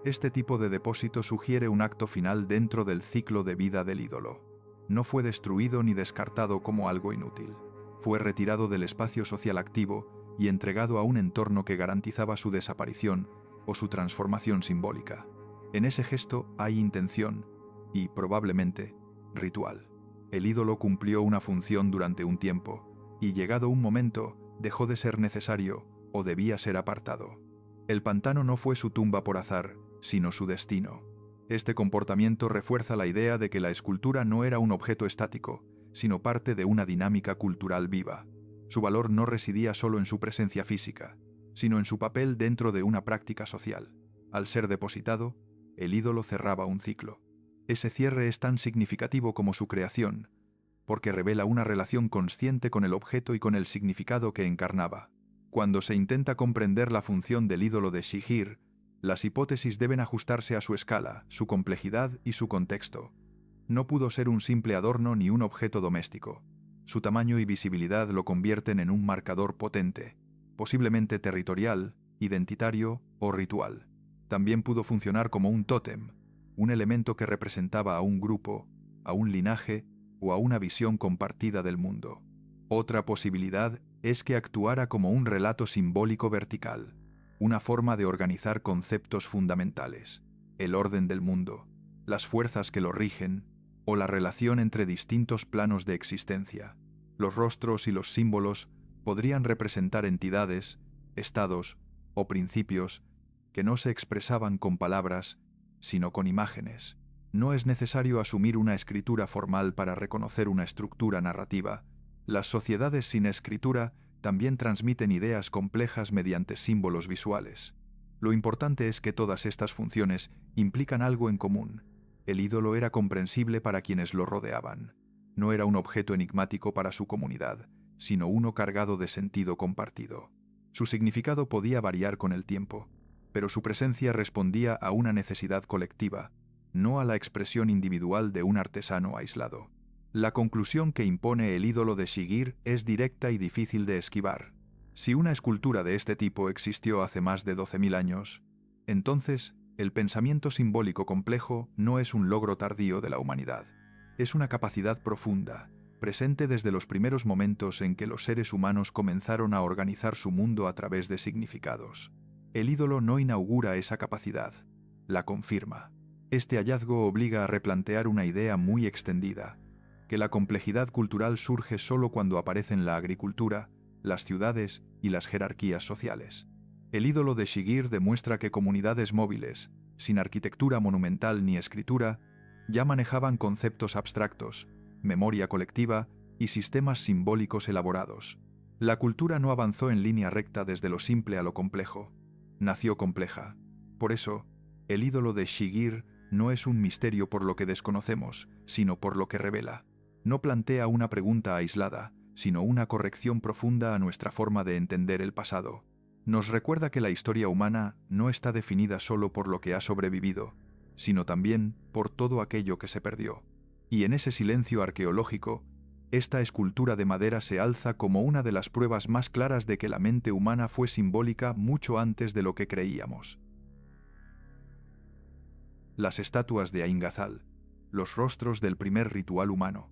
Este tipo de depósito sugiere un acto final dentro del ciclo de vida del ídolo. No fue destruido ni descartado como algo inútil. Fue retirado del espacio social activo y entregado a un entorno que garantizaba su desaparición o su transformación simbólica. En ese gesto hay intención y, probablemente, ritual. El ídolo cumplió una función durante un tiempo y, llegado un momento, dejó de ser necesario o debía ser apartado. El pantano no fue su tumba por azar, sino su destino. Este comportamiento refuerza la idea de que la escultura no era un objeto estático, sino parte de una dinámica cultural viva. Su valor no residía solo en su presencia física, sino en su papel dentro de una práctica social. Al ser depositado, el ídolo cerraba un ciclo. Ese cierre es tan significativo como su creación, porque revela una relación consciente con el objeto y con el significado que encarnaba. Cuando se intenta comprender la función del ídolo de Shigir, las hipótesis deben ajustarse a su escala, su complejidad y su contexto. No pudo ser un simple adorno ni un objeto doméstico. Su tamaño y visibilidad lo convierten en un marcador potente, posiblemente territorial, identitario o ritual. También pudo funcionar como un tótem, un elemento que representaba a un grupo, a un linaje o a una visión compartida del mundo. Otra posibilidad es que actuara como un relato simbólico vertical, una forma de organizar conceptos fundamentales, el orden del mundo, las fuerzas que lo rigen, o la relación entre distintos planos de existencia. Los rostros y los símbolos podrían representar entidades, estados o principios que no se expresaban con palabras, sino con imágenes. No es necesario asumir una escritura formal para reconocer una estructura narrativa. Las sociedades sin escritura también transmiten ideas complejas mediante símbolos visuales. Lo importante es que todas estas funciones implican algo en común. El ídolo era comprensible para quienes lo rodeaban. No era un objeto enigmático para su comunidad, sino uno cargado de sentido compartido. Su significado podía variar con el tiempo, pero su presencia respondía a una necesidad colectiva, no a la expresión individual de un artesano aislado. La conclusión que impone el ídolo de Shigir es directa y difícil de esquivar. Si una escultura de este tipo existió hace más de 12.000 años, entonces el pensamiento simbólico complejo no es un logro tardío de la humanidad. Es una capacidad profunda, presente desde los primeros momentos en que los seres humanos comenzaron a organizar su mundo a través de significados. El ídolo no inaugura esa capacidad, la confirma. Este hallazgo obliga a replantear una idea muy extendida, que la complejidad cultural surge solo cuando aparecen la agricultura, las ciudades y las jerarquías sociales. El ídolo de Shigir demuestra que comunidades móviles, sin arquitectura monumental ni escritura, ya manejaban conceptos abstractos, memoria colectiva y sistemas simbólicos elaborados. La cultura no avanzó en línea recta desde lo simple a lo complejo. Nació compleja. Por eso, el ídolo de Shigir no es un misterio por lo que desconocemos, sino por lo que revela. No plantea una pregunta aislada, sino una corrección profunda a nuestra forma de entender el pasado. Nos recuerda que la historia humana no está definida solo por lo que ha sobrevivido, sino también por todo aquello que se perdió. Y en ese silencio arqueológico, esta escultura de madera se alza como una de las pruebas más claras de que la mente humana fue simbólica mucho antes de lo que creíamos. Las estatuas de Ain Ghazal, los rostros del primer ritual humano.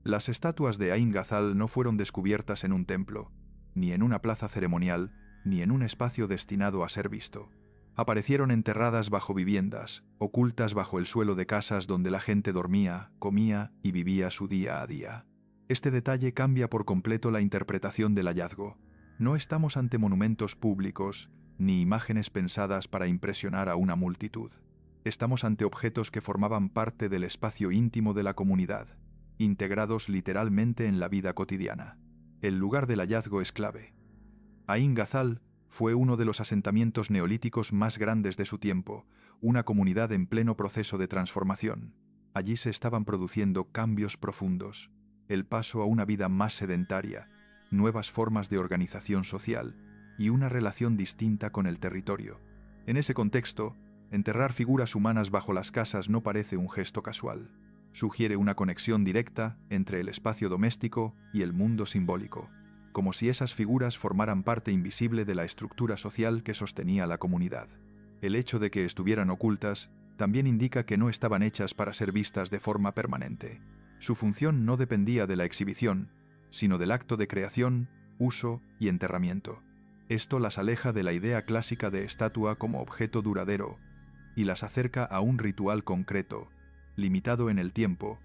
Las estatuas de Ain Ghazal no fueron descubiertas en un templo, ni en una plaza ceremonial, ni en un espacio destinado a ser visto. Aparecieron enterradas bajo viviendas, ocultas bajo el suelo de casas donde la gente dormía, comía y vivía su día a día. Este detalle cambia por completo la interpretación del hallazgo. No estamos ante monumentos públicos, ni imágenes pensadas para impresionar a una multitud. Estamos ante objetos que formaban parte del espacio íntimo de la comunidad, integrados literalmente en la vida cotidiana. El lugar del hallazgo es clave. Ain Ghazal fue uno de los asentamientos neolíticos más grandes de su tiempo, una comunidad en pleno proceso de transformación. Allí se estaban produciendo cambios profundos, el paso a una vida más sedentaria, nuevas formas de organización social y una relación distinta con el territorio. En ese contexto, enterrar figuras humanas bajo las casas no parece un gesto casual. Sugiere una conexión directa entre el espacio doméstico y el mundo simbólico, como si esas figuras formaran parte invisible de la estructura social que sostenía la comunidad. El hecho de que estuvieran ocultas también indica que no estaban hechas para ser vistas de forma permanente. Su función no dependía de la exhibición, sino del acto de creación, uso y enterramiento. Esto las aleja de la idea clásica de estatua como objeto duradero y las acerca a un ritual concreto, limitado en el tiempo,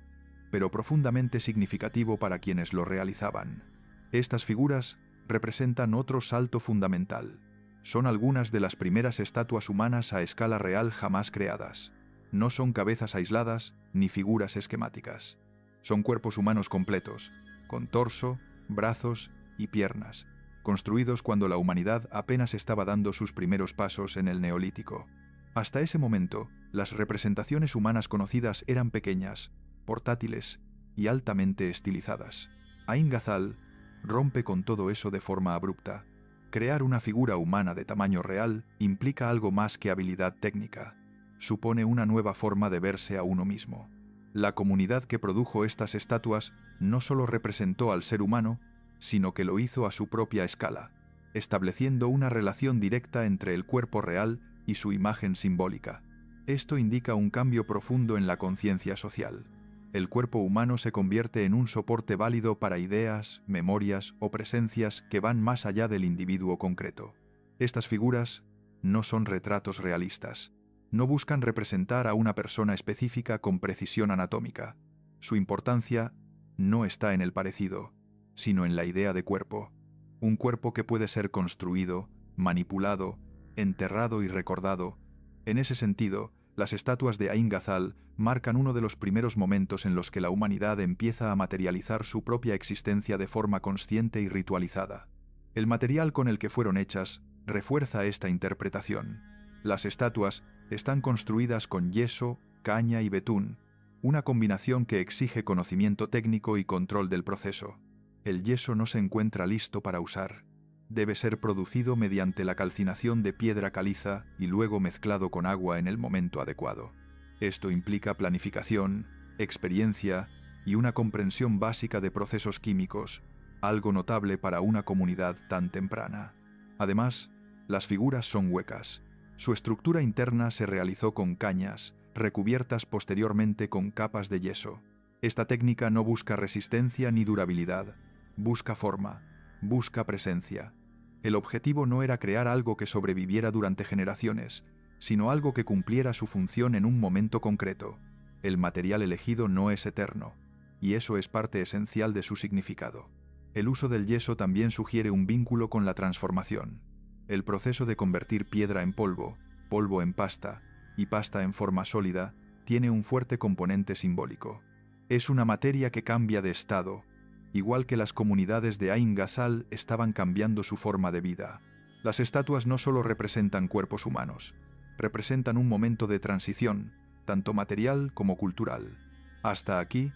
pero profundamente significativo para quienes lo realizaban. Estas figuras representan otro salto fundamental. Son algunas de las primeras estatuas humanas a escala real jamás creadas. No son cabezas aisladas ni figuras esquemáticas. Son cuerpos humanos completos, con torso, brazos y piernas, construidos cuando la humanidad apenas estaba dando sus primeros pasos en el Neolítico. Hasta ese momento, las representaciones humanas conocidas eran pequeñas, portátiles y altamente estilizadas. Ain Ghazal rompe con todo eso de forma abrupta. Crear una figura humana de tamaño real implica algo más que habilidad técnica. Supone una nueva forma de verse a uno mismo. La comunidad que produjo estas estatuas no solo representó al ser humano, sino que lo hizo a su propia escala, estableciendo una relación directa entre el cuerpo real y su imagen simbólica. Esto indica un cambio profundo en la conciencia social. El cuerpo humano se convierte en un soporte válido para ideas, memorias o presencias que van más allá del individuo concreto. Estas figuras no son retratos realistas. No buscan representar a una persona específica con precisión anatómica. Su importancia no está en el parecido, sino en la idea de cuerpo. Un cuerpo que puede ser construido, manipulado, enterrado y recordado. En ese sentido, las estatuas de Ain Ghazal marcan uno de los primeros momentos en los que la humanidad empieza a materializar su propia existencia de forma consciente y ritualizada. El material con el que fueron hechas refuerza esta interpretación. Las estatuas están construidas con yeso, caña y betún, una combinación que exige conocimiento técnico y control del proceso. El yeso no se encuentra listo para usar. Debe ser producido mediante la calcinación de piedra caliza y luego mezclado con agua en el momento adecuado. Esto implica planificación, experiencia y una comprensión básica de procesos químicos, algo notable para una comunidad tan temprana. Además, las figuras son huecas. Su estructura interna se realizó con cañas, recubiertas posteriormente con capas de yeso. Esta técnica no busca resistencia ni durabilidad, busca forma, busca presencia. El objetivo no era crear algo que sobreviviera durante generaciones, sino algo que cumpliera su función en un momento concreto. El material elegido no es eterno, y eso es parte esencial de su significado. El uso del yeso también sugiere un vínculo con la transformación. El proceso de convertir piedra en polvo, polvo en pasta y pasta en forma sólida tiene un fuerte componente simbólico. Es una materia que cambia de estado, igual que las comunidades de Ain Ghazal estaban cambiando su forma de vida. Las estatuas no solo representan cuerpos humanos, representan un momento de transición, tanto material como cultural. Hasta aquí,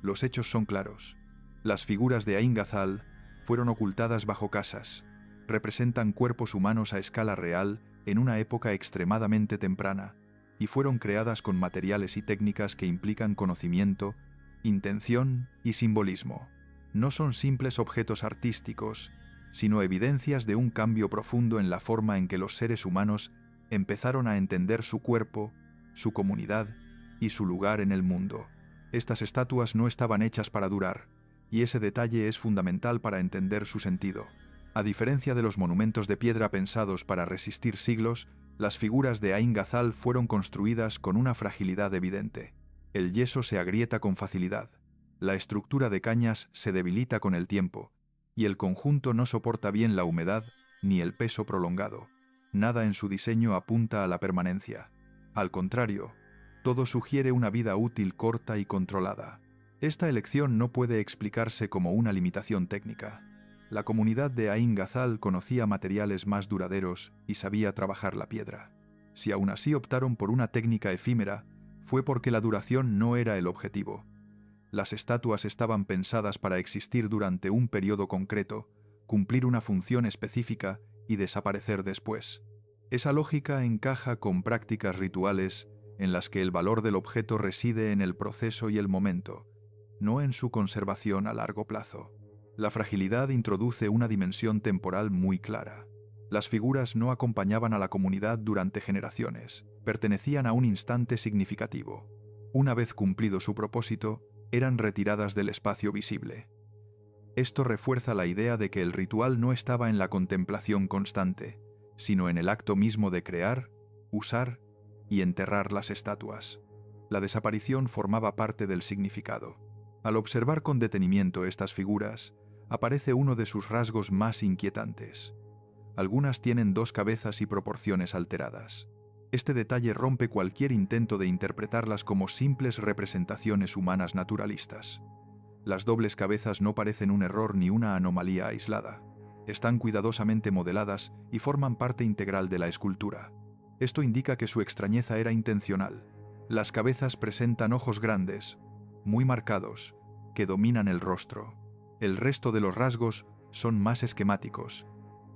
los hechos son claros. Las figuras de Ain Ghazal fueron ocultadas bajo casas, representan cuerpos humanos a escala real en una época extremadamente temprana, y fueron creadas con materiales y técnicas que implican conocimiento, intención y simbolismo. No son simples objetos artísticos, sino evidencias de un cambio profundo en la forma en que los seres humanos empezaron a entender su cuerpo, su comunidad y su lugar en el mundo. Estas estatuas no estaban hechas para durar, y ese detalle es fundamental para entender su sentido. A diferencia de los monumentos de piedra pensados para resistir siglos, las figuras de Ain Ghazal fueron construidas con una fragilidad evidente. El yeso se agrieta con facilidad. La estructura de cañas se debilita con el tiempo, y el conjunto no soporta bien la humedad ni el peso prolongado. Nada en su diseño apunta a la permanencia. Al contrario, todo sugiere una vida útil corta y controlada. Esta elección no puede explicarse como una limitación técnica. La comunidad de Ain Ghazal conocía materiales más duraderos y sabía trabajar la piedra. Si aún así optaron por una técnica efímera, fue porque la duración no era el objetivo. Las estatuas estaban pensadas para existir durante un periodo concreto, cumplir una función específica y desaparecer después. Esa lógica encaja con prácticas rituales en las que el valor del objeto reside en el proceso y el momento, no en su conservación a largo plazo. La fragilidad introduce una dimensión temporal muy clara. Las figuras no acompañaban a la comunidad durante generaciones, pertenecían a un instante significativo. Una vez cumplido su propósito, eran retiradas del espacio visible. Esto refuerza la idea de que el ritual no estaba en la contemplación constante, sino en el acto mismo de crear, usar y enterrar las estatuas. La desaparición formaba parte del significado. Al observar con detenimiento estas figuras, aparece uno de sus rasgos más inquietantes. Algunas tienen dos cabezas y proporciones alteradas. Este detalle rompe cualquier intento de interpretarlas como simples representaciones humanas naturalistas. Las dobles cabezas no parecen un error ni una anomalía aislada. Están cuidadosamente modeladas y forman parte integral de la escultura. Esto indica que su extrañeza era intencional. Las cabezas presentan ojos grandes, muy marcados, que dominan el rostro. El resto de los rasgos son más esquemáticos,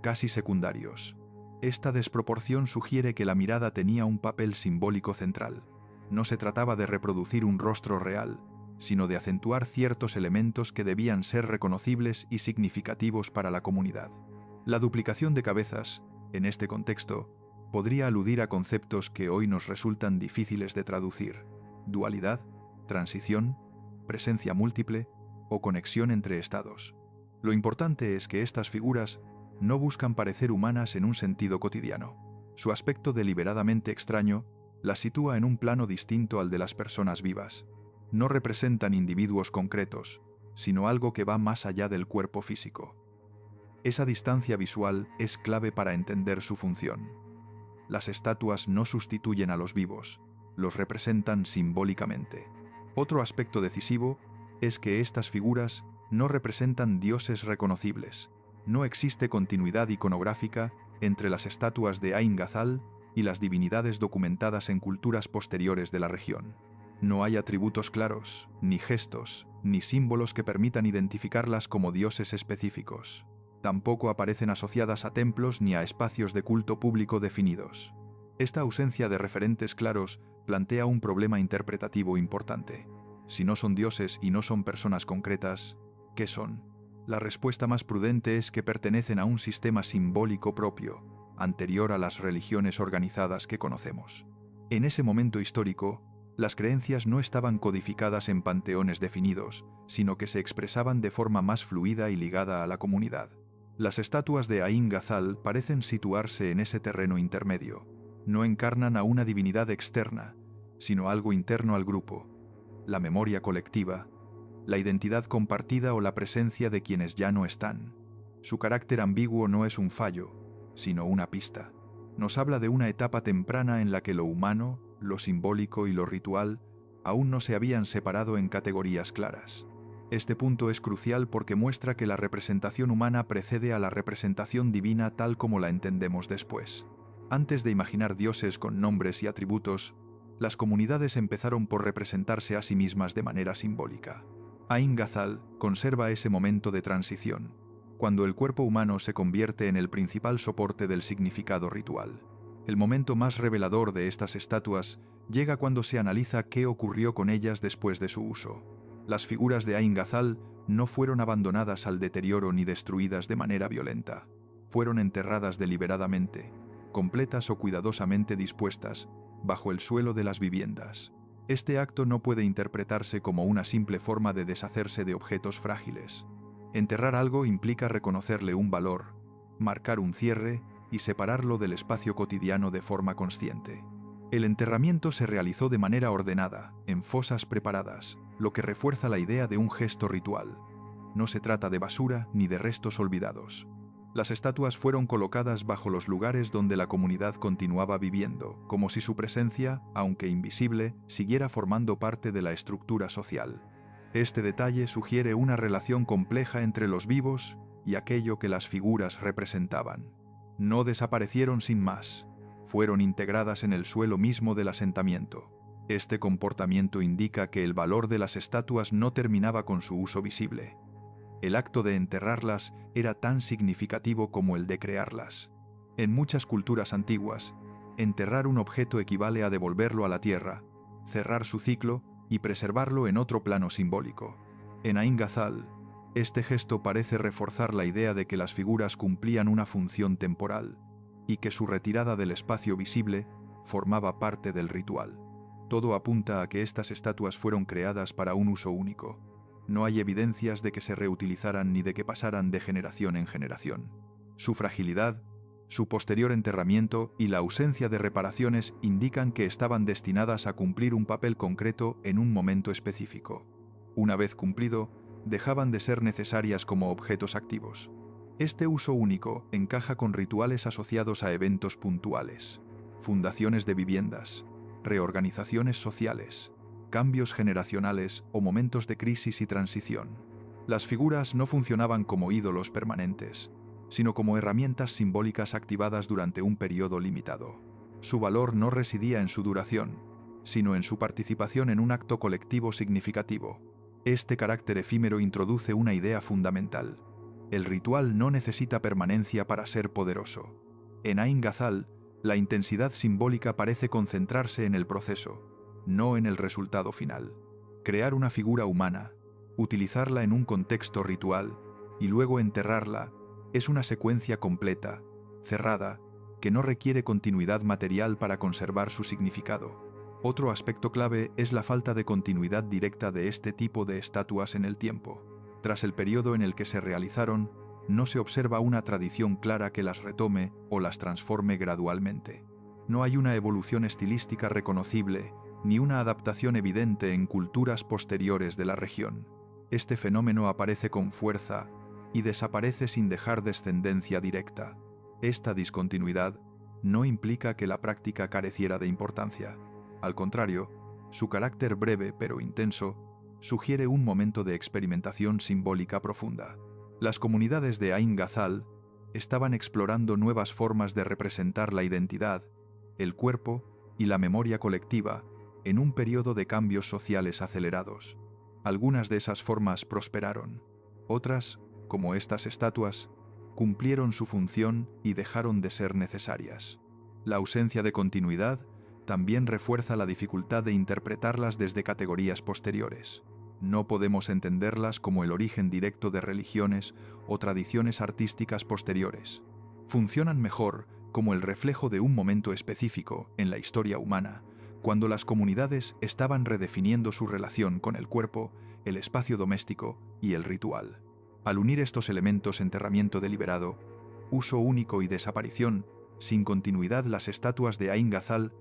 casi secundarios. Esta desproporción sugiere que la mirada tenía un papel simbólico central. No se trataba de reproducir un rostro real, sino de acentuar ciertos elementos que debían ser reconocibles y significativos para la comunidad. La duplicación de cabezas, en este contexto, podría aludir a conceptos que hoy nos resultan difíciles de traducir: dualidad, transición, presencia múltiple o conexión entre estados. Lo importante es que estas figuras no buscan parecer humanas en un sentido cotidiano. Su aspecto deliberadamente extraño las sitúa en un plano distinto al de las personas vivas. No representan individuos concretos, sino algo que va más allá del cuerpo físico. Esa distancia visual es clave para entender su función. Las estatuas no sustituyen a los vivos, los representan simbólicamente. Otro aspecto decisivo es que estas figuras no representan dioses reconocibles. No existe continuidad iconográfica entre las estatuas de Ain Ghazal y las divinidades documentadas en culturas posteriores de la región. No hay atributos claros, ni gestos, ni símbolos que permitan identificarlas como dioses específicos. Tampoco aparecen asociadas a templos ni a espacios de culto público definidos. Esta ausencia de referentes claros plantea un problema interpretativo importante. Si no son dioses y no son personas concretas, ¿qué son? La respuesta más prudente es que pertenecen a un sistema simbólico propio, anterior a las religiones organizadas que conocemos. En ese momento histórico, las creencias no estaban codificadas en panteones definidos, sino que se expresaban de forma más fluida y ligada a la comunidad. Las estatuas de Ain Ghazal parecen situarse en ese terreno intermedio. No encarnan a una divinidad externa, sino algo interno al grupo: la memoria colectiva, la identidad compartida o la presencia de quienes ya no están. Su carácter ambiguo no es un fallo, sino una pista. Nos habla de una etapa temprana en la que lo humano, lo simbólico y lo ritual aún no se habían separado en categorías claras. Este punto es crucial porque muestra que la representación humana precede a la representación divina tal como la entendemos después. Antes de imaginar dioses con nombres y atributos, las comunidades empezaron por representarse a sí mismas de manera simbólica. Ain Ghazal conserva ese momento de transición, cuando el cuerpo humano se convierte en el principal soporte del significado ritual. El momento más revelador de estas estatuas llega cuando se analiza qué ocurrió con ellas después de su uso. Las figuras de Ain Ghazal no fueron abandonadas al deterioro ni destruidas de manera violenta. Fueron enterradas deliberadamente, completas o cuidadosamente dispuestas, bajo el suelo de las viviendas. Este acto no puede interpretarse como una simple forma de deshacerse de objetos frágiles. Enterrar algo implica reconocerle un valor, marcar un cierre y separarlo del espacio cotidiano de forma consciente. El enterramiento se realizó de manera ordenada, en fosas preparadas, lo que refuerza la idea de un gesto ritual. No se trata de basura ni de restos olvidados. Las estatuas fueron colocadas bajo los lugares donde la comunidad continuaba viviendo, como si su presencia, aunque invisible, siguiera formando parte de la estructura social. Este detalle sugiere una relación compleja entre los vivos y aquello que las figuras representaban. No desaparecieron sin más, fueron integradas en el suelo mismo del asentamiento. Este comportamiento indica que el valor de las estatuas no terminaba con su uso visible. El acto de enterrarlas era tan significativo como el de crearlas. En muchas culturas antiguas, enterrar un objeto equivale a devolverlo a la tierra, cerrar su ciclo y preservarlo en otro plano simbólico. En Ain Ghazal, este gesto parece reforzar la idea de que las figuras cumplían una función temporal y que su retirada del espacio visible formaba parte del ritual. Todo apunta a que estas estatuas fueron creadas para un uso único. No hay evidencias de que se reutilizaran ni de que pasaran de generación en generación. Su fragilidad, su posterior enterramiento y la ausencia de reparaciones indican que estaban destinadas a cumplir un papel concreto en un momento específico. Una vez cumplido, dejaban de ser necesarias como objetos activos. Este uso único encaja con rituales asociados a eventos puntuales, fundaciones de viviendas, reorganizaciones sociales, cambios generacionales o momentos de crisis y transición. Las figuras no funcionaban como ídolos permanentes, sino como herramientas simbólicas activadas durante un periodo limitado. Su valor no residía en su duración, sino en su participación en un acto colectivo significativo. Este carácter efímero introduce una idea fundamental. El ritual no necesita permanencia para ser poderoso. En Ain Ghazal, la intensidad simbólica parece concentrarse en el proceso, no en el resultado final. Crear una figura humana, utilizarla en un contexto ritual y luego enterrarla es una secuencia completa, cerrada, que no requiere continuidad material para conservar su significado. Otro aspecto clave es la falta de continuidad directa de este tipo de estatuas en el tiempo. Tras el periodo en el que se realizaron, no se observa una tradición clara que las retome o las transforme gradualmente. No hay una evolución estilística reconocible, ni una adaptación evidente en culturas posteriores de la región. Este fenómeno aparece con fuerza y desaparece sin dejar descendencia directa. Esta discontinuidad no implica que la práctica careciera de importancia. Al contrario, su carácter breve pero intenso sugiere un momento de experimentación simbólica profunda. Las comunidades de Ain Ghazal estaban explorando nuevas formas de representar la identidad, el cuerpo y la memoria colectiva en un periodo de cambios sociales acelerados. Algunas de esas formas prosperaron. Otras, como estas estatuas, cumplieron su función y dejaron de ser necesarias. La ausencia de continuidad también refuerza la dificultad de interpretarlas desde categorías posteriores. No podemos entenderlas como el origen directo de religiones o tradiciones artísticas posteriores. Funcionan mejor como el reflejo de un momento específico en la historia humana, cuando las comunidades estaban redefiniendo su relación con el cuerpo, el espacio doméstico y el ritual. Al unir estos elementos, enterramiento deliberado, uso único y desaparición, sin continuidad, las estatuas de Ain Ghazal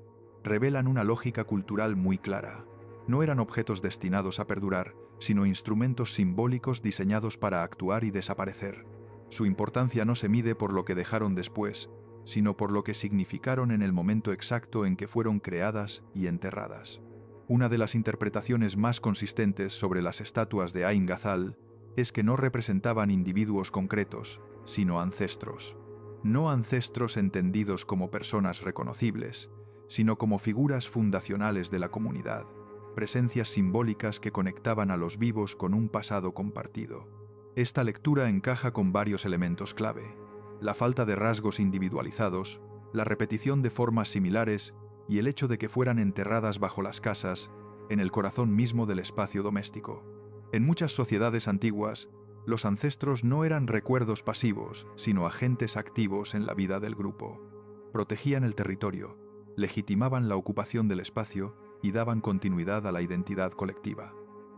revelan una lógica cultural muy clara. No eran objetos destinados a perdurar, sino instrumentos simbólicos diseñados para actuar y desaparecer. Su importancia no se mide por lo que dejaron después, sino por lo que significaron en el momento exacto en que fueron creadas y enterradas. Una de las interpretaciones más consistentes sobre las estatuas de Ain Ghazal es que no representaban individuos concretos, sino ancestros. No ancestros entendidos como personas reconocibles, sino como figuras fundacionales de la comunidad, presencias simbólicas que conectaban a los vivos con un pasado compartido. Esta lectura encaja con varios elementos clave: la falta de rasgos individualizados, la repetición de formas similares y el hecho de que fueran enterradas bajo las casas, en el corazón mismo del espacio doméstico. En muchas sociedades antiguas, los ancestros no eran recuerdos pasivos, sino agentes activos en la vida del grupo. Protegían el territorio, legitimaban la ocupación del espacio y daban continuidad a la identidad colectiva.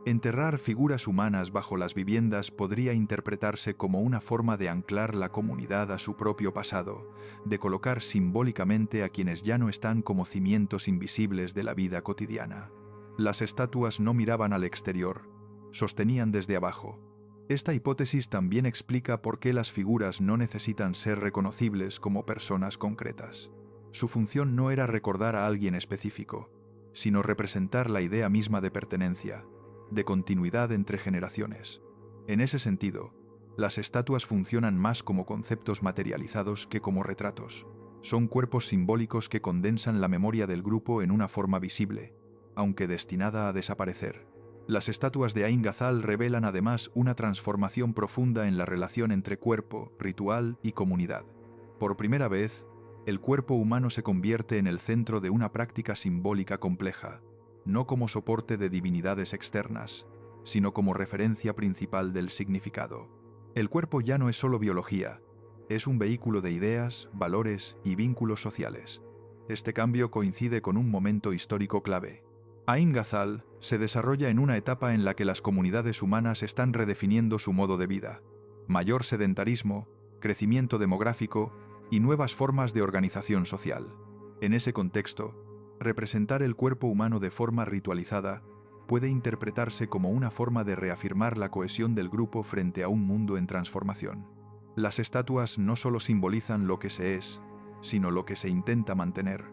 Enterrar figuras humanas bajo las viviendas podría interpretarse como una forma de anclar la comunidad a su propio pasado, de colocar simbólicamente a quienes ya no están como cimientos invisibles de la vida cotidiana. Las estatuas no miraban al exterior, sostenían desde abajo. Esta hipótesis también explica por qué las figuras no necesitan ser reconocibles como personas concretas. Su función no era recordar a alguien específico, sino representar la idea misma de pertenencia, de continuidad entre generaciones. En ese sentido, las estatuas funcionan más como conceptos materializados que como retratos. Son cuerpos simbólicos que condensan la memoria del grupo en una forma visible, aunque destinada a desaparecer. Las estatuas de Ain Ghazal revelan además una transformación profunda en la relación entre cuerpo, ritual y comunidad. Por primera vez, el cuerpo humano se convierte en el centro de una práctica simbólica compleja, no como soporte de divinidades externas, sino como referencia principal del significado. El cuerpo ya no es solo biología, es un vehículo de ideas, valores y vínculos sociales. Este cambio coincide con un momento histórico clave. Ain Ghazal se desarrolla en una etapa en la que las comunidades humanas están redefiniendo su modo de vida. Mayor sedentarismo, crecimiento demográfico y nuevas formas de organización social. En ese contexto, representar el cuerpo humano de forma ritualizada puede interpretarse como una forma de reafirmar la cohesión del grupo frente a un mundo en transformación. Las estatuas no solo simbolizan lo que se es, sino lo que se intenta mantener.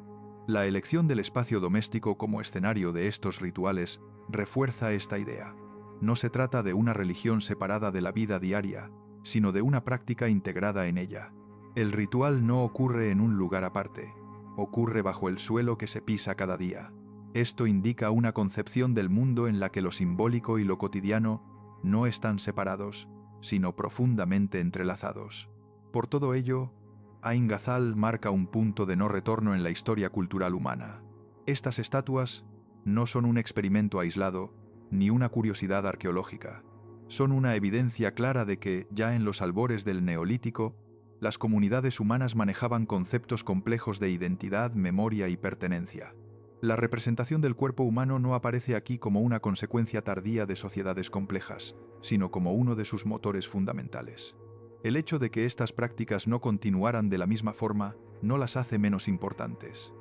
La elección del espacio doméstico como escenario de estos rituales refuerza esta idea. No se trata de una religión separada de la vida diaria, sino de una práctica integrada en ella. El ritual no ocurre en un lugar aparte, ocurre bajo el suelo que se pisa cada día. Esto indica una concepción del mundo en la que lo simbólico y lo cotidiano no están separados, sino profundamente entrelazados. Por todo ello, Ain Ghazal marca un punto de no retorno en la historia cultural humana. Estas estatuas no son un experimento aislado, ni una curiosidad arqueológica. Son una evidencia clara de que, ya en los albores del Neolítico, las comunidades humanas manejaban conceptos complejos de identidad, memoria y pertenencia. La representación del cuerpo humano no aparece aquí como una consecuencia tardía de sociedades complejas, sino como uno de sus motores fundamentales. El hecho de que estas prácticas no continuaran de la misma forma no las hace menos importantes.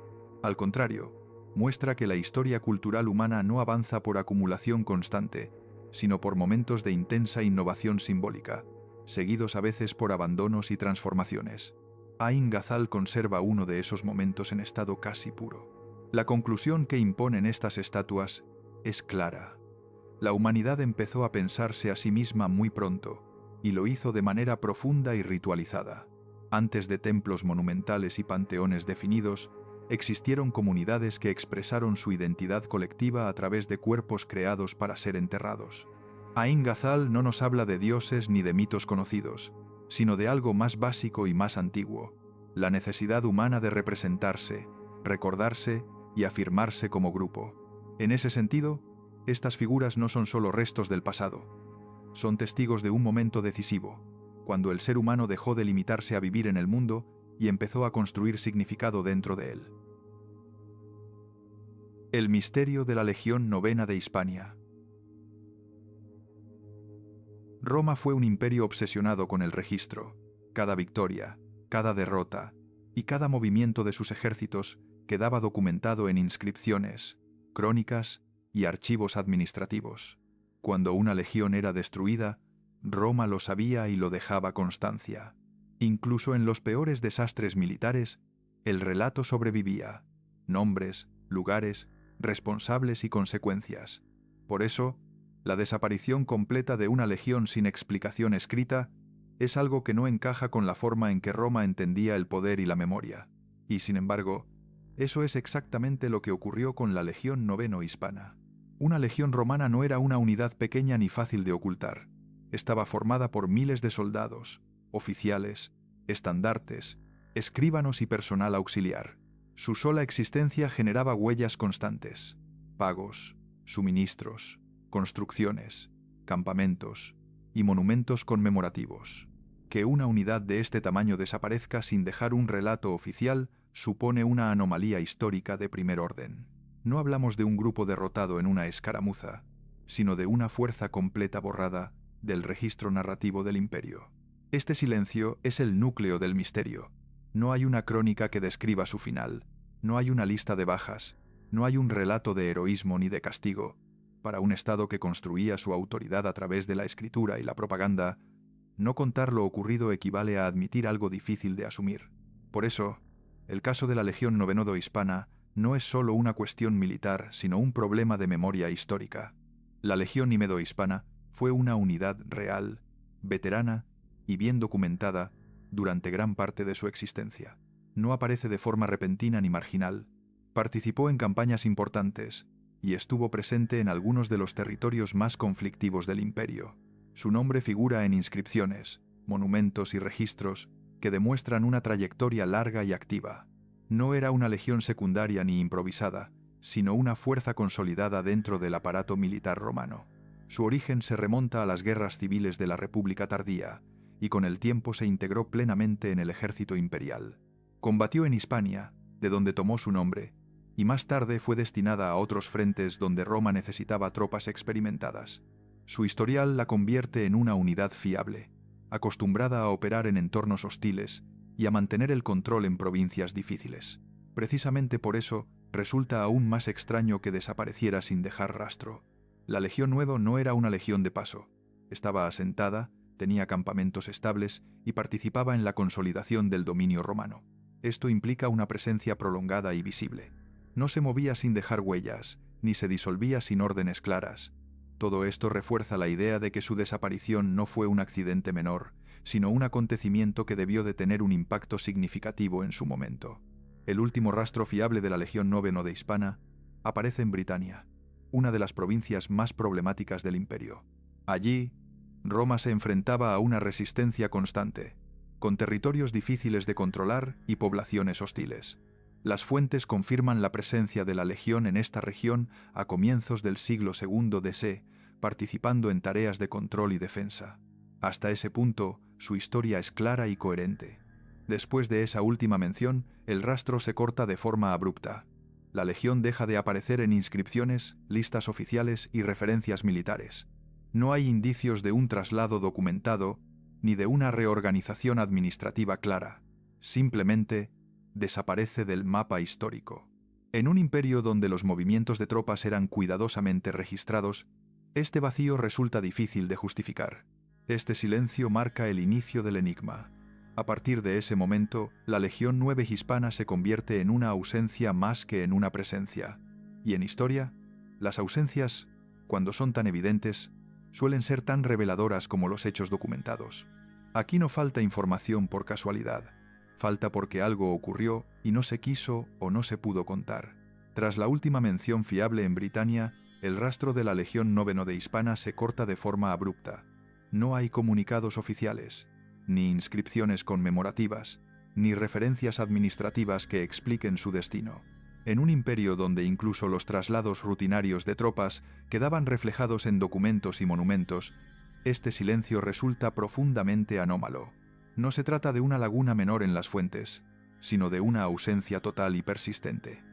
Al contrario, muestra que la historia cultural humana no avanza por acumulación constante, sino por momentos de intensa innovación simbólica, seguidos a veces por abandonos y transformaciones. Ain Ghazal conserva uno de esos momentos en estado casi puro. La conclusión que imponen estas estatuas es clara. La humanidad empezó a pensarse a sí misma muy pronto, y lo hizo de manera profunda y ritualizada. Antes de templos monumentales y panteones definidos, existieron comunidades que expresaron su identidad colectiva a través de cuerpos creados para ser enterrados. Ain Ghazal no nos habla de dioses ni de mitos conocidos, sino de algo más básico y más antiguo, la necesidad humana de representarse, recordarse y afirmarse como grupo. En ese sentido, estas figuras no son solo restos del pasado, son testigos de un momento decisivo, cuando el ser humano dejó de limitarse a vivir en el mundo y empezó a construir significado dentro de él. El misterio de la Legión Novena de Hispania. Roma fue un imperio obsesionado con el registro. Cada victoria, cada derrota y cada movimiento de sus ejércitos quedaba documentado en inscripciones, crónicas y archivos administrativos. Cuando una legión era destruida, Roma lo sabía y lo dejaba constancia. Incluso en los peores desastres militares, el relato sobrevivía: nombres, lugares, responsables y consecuencias. Por eso, la desaparición completa de una legión sin explicación escrita es algo que no encaja con la forma en que Roma entendía el poder y la memoria. Y sin embargo, eso es exactamente lo que ocurrió con la Legión Novena Hispana. Una legión romana no era una unidad pequeña ni fácil de ocultar. Estaba formada por miles de soldados, oficiales, estandartes, escribanos y personal auxiliar. Su sola existencia generaba huellas constantes: pagos, suministros, construcciones, campamentos y monumentos conmemorativos. Que una unidad de este tamaño desaparezca sin dejar un relato oficial supone una anomalía histórica de primer orden. No hablamos de un grupo derrotado en una escaramuza, sino de una fuerza completa borrada del registro narrativo del imperio. Este silencio es el núcleo del misterio. No hay una crónica que describa su final, no hay una lista de bajas, no hay un relato de heroísmo ni de castigo. Para un Estado que construía su autoridad a través de la escritura y la propaganda, no contar lo ocurrido equivale a admitir algo difícil de asumir. Por eso, el caso de la Legión Novena Hispana no es solo una cuestión militar, sino un problema de memoria histórica. La Legión Novena Hispana fue una unidad real, veterana y bien documentada durante gran parte de su existencia. No aparece de forma repentina ni marginal. Participó en campañas importantes y estuvo presente en algunos de los territorios más conflictivos del imperio. Su nombre figura en inscripciones, monumentos y registros que demuestran una trayectoria larga y activa. No era una legión secundaria ni improvisada, sino una fuerza consolidada dentro del aparato militar romano. Su origen se remonta a las guerras civiles de la República tardía, y con el tiempo se integró plenamente en el ejército imperial. Combatió en Hispania, de donde tomó su nombre, y más tarde fue destinada a otros frentes donde Roma necesitaba tropas experimentadas. Su historial la convierte en una unidad fiable, acostumbrada a operar en entornos hostiles y a mantener el control en provincias difíciles. Precisamente por eso, resulta aún más extraño que desapareciera sin dejar rastro. La Legión Nueva no era una legión de paso. Estaba asentada, tenía campamentos estables y participaba en la consolidación del dominio romano. Esto implica una presencia prolongada y visible. No se movía sin dejar huellas, ni se disolvía sin órdenes claras. Todo esto refuerza la idea de que su desaparición no fue un accidente menor, sino un acontecimiento que debió de tener un impacto significativo en su momento. El último rastro fiable de la Legión Noveno de Hispana aparece en Britania, una de las provincias más problemáticas del imperio. Allí, Roma se enfrentaba a una resistencia constante, con territorios difíciles de controlar y poblaciones hostiles. Las fuentes confirman la presencia de la legión en esta región a comienzos del siglo II d.C., participando en tareas de control y defensa. Hasta ese punto, su historia es clara y coherente. Después de esa última mención, el rastro se corta de forma abrupta. La legión deja de aparecer en inscripciones, listas oficiales y referencias militares. No hay indicios de un traslado documentado ni de una reorganización administrativa clara. Simplemente desaparece del mapa histórico. En un imperio donde los movimientos de tropas eran cuidadosamente registrados, este vacío resulta difícil de justificar. Este silencio marca el inicio del enigma. A partir de ese momento, la Legión Nueva Hispana se convierte en una ausencia más que en una presencia. Y en historia, las ausencias, cuando son tan evidentes, suelen ser tan reveladoras como los hechos documentados. Aquí no falta información por casualidad. Falta porque algo ocurrió y no se quiso o no se pudo contar. Tras la última mención fiable en Britania, el rastro de la Legión Noveno de Hispana se corta de forma abrupta. No hay comunicados oficiales, ni inscripciones conmemorativas, ni referencias administrativas que expliquen su destino. En un imperio donde incluso los traslados rutinarios de tropas quedaban reflejados en documentos y monumentos, este silencio resulta profundamente anómalo. No se trata de una laguna menor en las fuentes, sino de una ausencia total y persistente.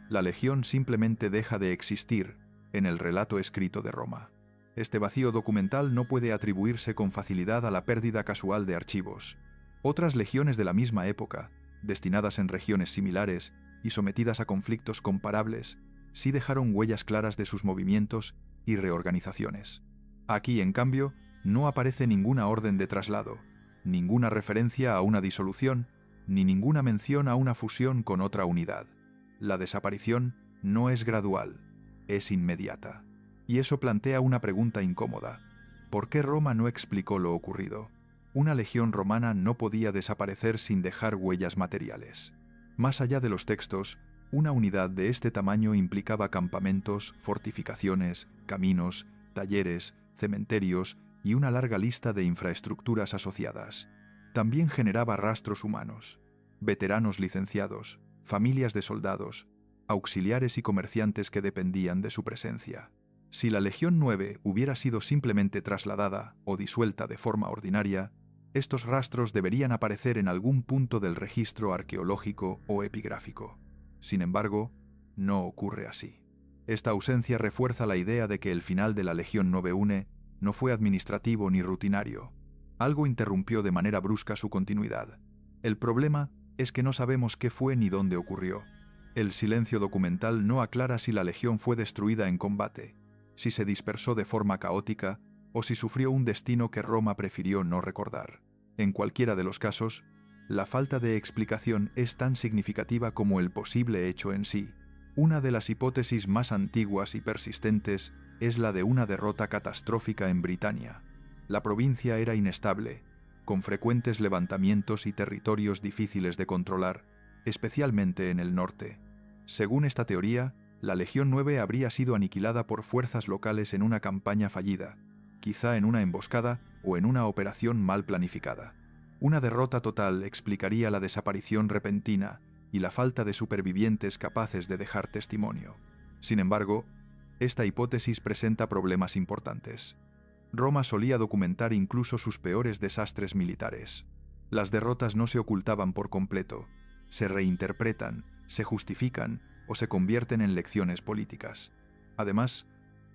La legión simplemente deja de existir en el relato escrito de Roma. Este vacío documental no puede atribuirse con facilidad a la pérdida casual de archivos. Otras legiones de la misma época, destinadas en regiones similares y sometidas a conflictos comparables, sí dejaron huellas claras de sus movimientos y reorganizaciones. Aquí, en cambio, no aparece ninguna orden de traslado, ninguna referencia a una disolución, ni ninguna mención a una fusión con otra unidad. La desaparición no es gradual, es inmediata. Y eso plantea una pregunta incómoda. ¿Por qué Roma no explicó lo ocurrido? Una legión romana no podía desaparecer sin dejar huellas materiales. Más allá de los textos, una unidad de este tamaño implicaba campamentos, fortificaciones, caminos, talleres, cementerios y una larga lista de infraestructuras asociadas. También generaba rastros humanos, veteranos licenciados, familias de soldados, auxiliares y comerciantes que dependían de su presencia. Si la Legión 9 hubiera sido simplemente trasladada o disuelta de forma ordinaria, estos rastros deberían aparecer en algún punto del registro arqueológico o epigráfico. Sin embargo, no ocurre así. Esta ausencia refuerza la idea de que el final de la Legión 9 no fue administrativo ni rutinario. Algo interrumpió de manera brusca su continuidad. El problema es que no sabemos qué fue ni dónde ocurrió. El silencio documental no aclara si la legión fue destruida en combate, si se dispersó de forma caótica o si sufrió un destino que Roma prefirió no recordar. En cualquiera de los casos, la falta de explicación es tan significativa como el posible hecho en sí. Una de las hipótesis más antiguas y persistentes es la de una derrota catastrófica en Britania. La provincia era inestable, con frecuentes levantamientos y territorios difíciles de controlar, especialmente en el norte. Según esta teoría, la Legión 9 habría sido aniquilada por fuerzas locales en una campaña fallida, quizá en una emboscada o en una operación mal planificada. Una derrota total explicaría la desaparición repentina y la falta de supervivientes capaces de dejar testimonio. Sin embargo, esta hipótesis presenta problemas importantes. Roma solía documentar incluso sus peores desastres militares. Las derrotas no se ocultaban por completo, se reinterpretan, se justifican o se convierten en lecciones políticas. Además,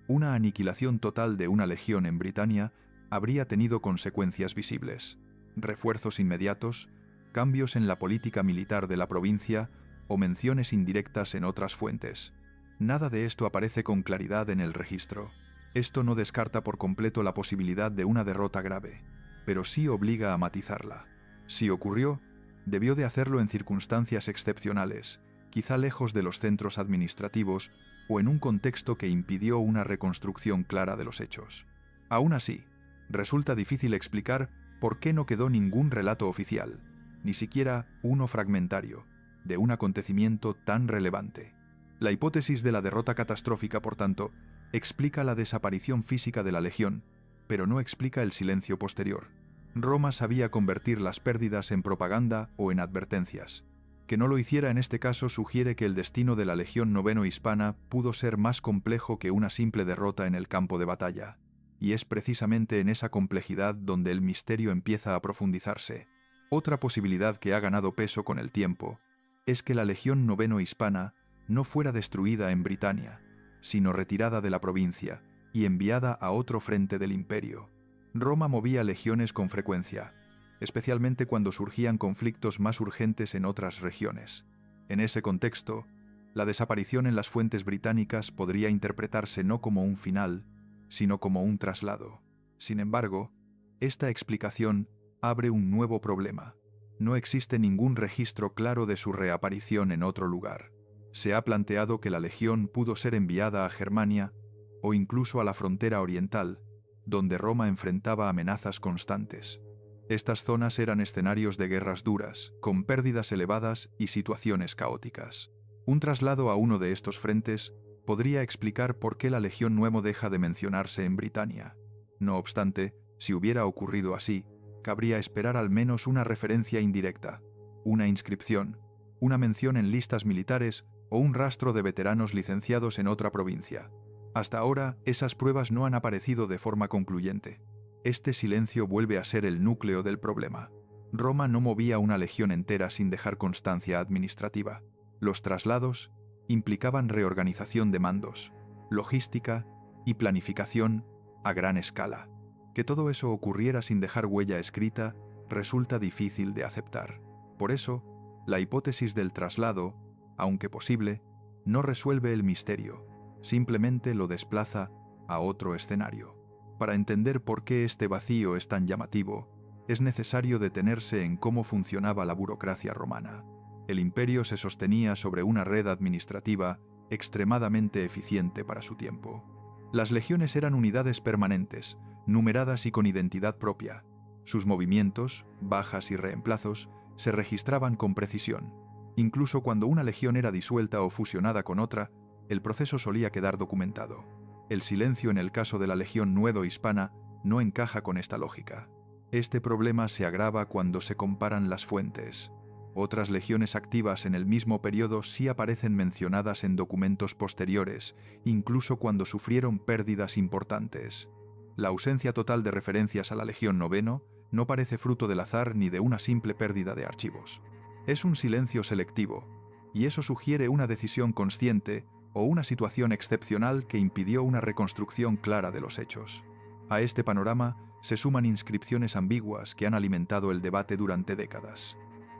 una aniquilación total de una legión en Britania habría tenido consecuencias visibles: refuerzos inmediatos, cambios en la política militar de la provincia o menciones indirectas en otras fuentes. Nada de esto aparece con claridad en el registro. Esto no descarta por completo la posibilidad de una derrota grave, pero sí obliga a matizarla. Si ocurrió, debió de hacerlo en circunstancias excepcionales, quizá lejos de los centros administrativos o en un contexto que impidió una reconstrucción clara de los hechos. Aún así, resulta difícil explicar por qué no quedó ningún relato oficial, ni siquiera uno fragmentario, de un acontecimiento tan relevante. La hipótesis de la derrota catastrófica, por tanto, explica la desaparición física de la legión, pero no explica el silencio posterior. Roma sabía convertir las pérdidas en propaganda o en advertencias. Que no lo hiciera en este caso sugiere que el destino de la Legión Noveno Hispana pudo ser más complejo que una simple derrota en el campo de batalla. Y es precisamente en esa complejidad donde el misterio empieza a profundizarse. Otra posibilidad que ha ganado peso con el tiempo es que la Legión Noveno Hispana no fuera destruida en Britania, sino retirada de la provincia y enviada a otro frente del imperio. Roma movía legiones con frecuencia, especialmente cuando surgían conflictos más urgentes en otras regiones. En ese contexto, la desaparición en las fuentes británicas podría interpretarse no como un final, sino como un traslado. Sin embargo, esta explicación abre un nuevo problema. No existe ningún registro claro de su reaparición en otro lugar. Se ha planteado que la legión pudo ser enviada a Germania o incluso a la frontera oriental, donde Roma enfrentaba amenazas constantes. Estas zonas eran escenarios de guerras duras, con pérdidas elevadas y situaciones caóticas. Un traslado a uno de estos frentes podría explicar por qué la Legión Nuevo deja de mencionarse en Britania. No obstante, si hubiera ocurrido así, cabría esperar al menos una referencia indirecta, una inscripción, una mención en listas militares o un rastro de veteranos licenciados en otra provincia. Hasta ahora, esas pruebas no han aparecido de forma concluyente. Este silencio vuelve a ser el núcleo del problema. Roma no movía una legión entera sin dejar constancia administrativa. Los traslados implicaban reorganización de mandos, logística y planificación a gran escala. Que todo eso ocurriera sin dejar huella escrita resulta difícil de aceptar. Por eso, la hipótesis del traslado, aunque posible, no resuelve el misterio, simplemente lo desplaza a otro escenario. Para entender por qué este vacío es tan llamativo, es necesario detenerse en cómo funcionaba la burocracia romana. El imperio se sostenía sobre una red administrativa extremadamente eficiente para su tiempo. Las legiones eran unidades permanentes, numeradas y con identidad propia. Sus movimientos, bajas y reemplazos se registraban con precisión. Incluso cuando una legión era disuelta o fusionada con otra, el proceso solía quedar documentado. El silencio en el caso de la Legión Nuevo Hispana no encaja con esta lógica. Este problema se agrava cuando se comparan las fuentes. Otras legiones activas en el mismo periodo sí aparecen mencionadas en documentos posteriores, incluso cuando sufrieron pérdidas importantes. La ausencia total de referencias a la Legión Noveno no parece fruto del azar ni de una simple pérdida de archivos. Es un silencio selectivo, y eso sugiere una decisión consciente o una situación excepcional que impidió una reconstrucción clara de los hechos. A este panorama se suman inscripciones ambiguas que han alimentado el debate durante décadas.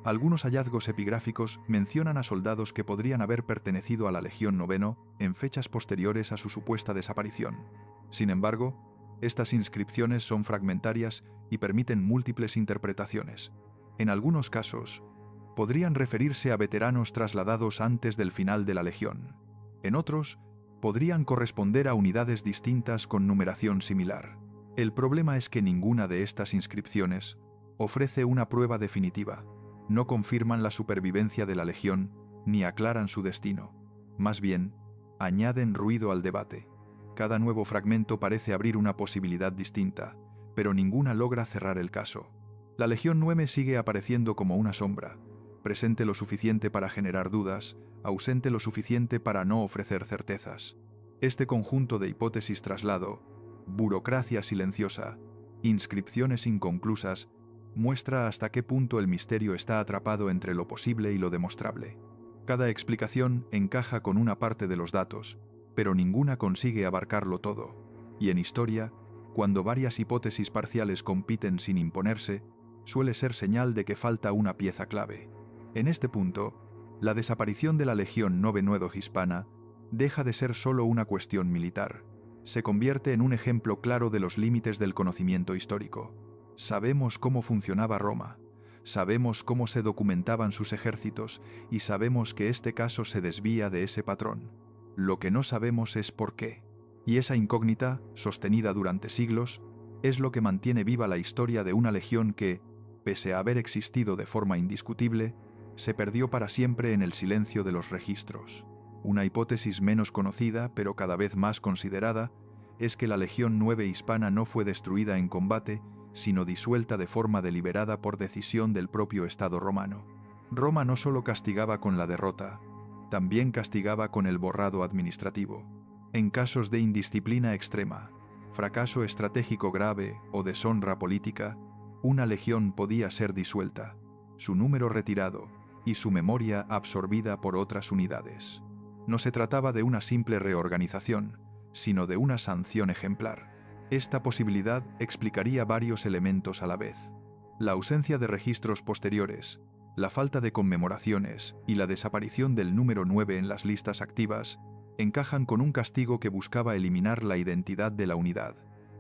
Algunos hallazgos epigráficos mencionan a soldados que podrían haber pertenecido a la Legión Noveno en fechas posteriores a su supuesta desaparición. Sin embargo, estas inscripciones son fragmentarias y permiten múltiples interpretaciones. En algunos casos, podrían referirse a veteranos trasladados antes del final de la Legión. En otros, podrían corresponder a unidades distintas con numeración similar. El problema es que ninguna de estas inscripciones ofrece una prueba definitiva. No confirman la supervivencia de la Legión ni aclaran su destino. Más bien, añaden ruido al debate. Cada nuevo fragmento parece abrir una posibilidad distinta, pero ninguna logra cerrar el caso. La Legión 9 sigue apareciendo como una sombra, presente lo suficiente para generar dudas, ausente lo suficiente para no ofrecer certezas. Este conjunto de hipótesis traslado, burocracia silenciosa, inscripciones inconclusas, muestra hasta qué punto el misterio está atrapado entre lo posible y lo demostrable. Cada explicación encaja con una parte de los datos, pero ninguna consigue abarcarlo todo. Y en historia, cuando varias hipótesis parciales compiten sin imponerse, suele ser señal de que falta una pieza clave. En este punto, la desaparición de la Legión Novenuedo Hispana deja de ser solo una cuestión militar. Se convierte en un ejemplo claro de los límites del conocimiento histórico. Sabemos cómo funcionaba Roma, sabemos cómo se documentaban sus ejércitos y sabemos que este caso se desvía de ese patrón. Lo que no sabemos es por qué. Y esa incógnita, sostenida durante siglos, es lo que mantiene viva la historia de una legión que, pese a haber existido de forma indiscutible, se perdió para siempre en el silencio de los registros. Una hipótesis menos conocida, pero cada vez más considerada, es que la Legión 9 hispana no fue destruida en combate, sino disuelta de forma deliberada por decisión del propio Estado romano. Roma no solo castigaba con la derrota, también castigaba con el borrado administrativo. En casos de indisciplina extrema, fracaso estratégico grave o deshonra política, una legión podía ser disuelta, su número retirado y su memoria absorbida por otras unidades. No se trataba de una simple reorganización, sino de una sanción ejemplar. Esta posibilidad explicaría varios elementos a la vez. La ausencia de registros posteriores, la falta de conmemoraciones y la desaparición del número 9 en las listas activas encajan con un castigo que buscaba eliminar la identidad de la unidad.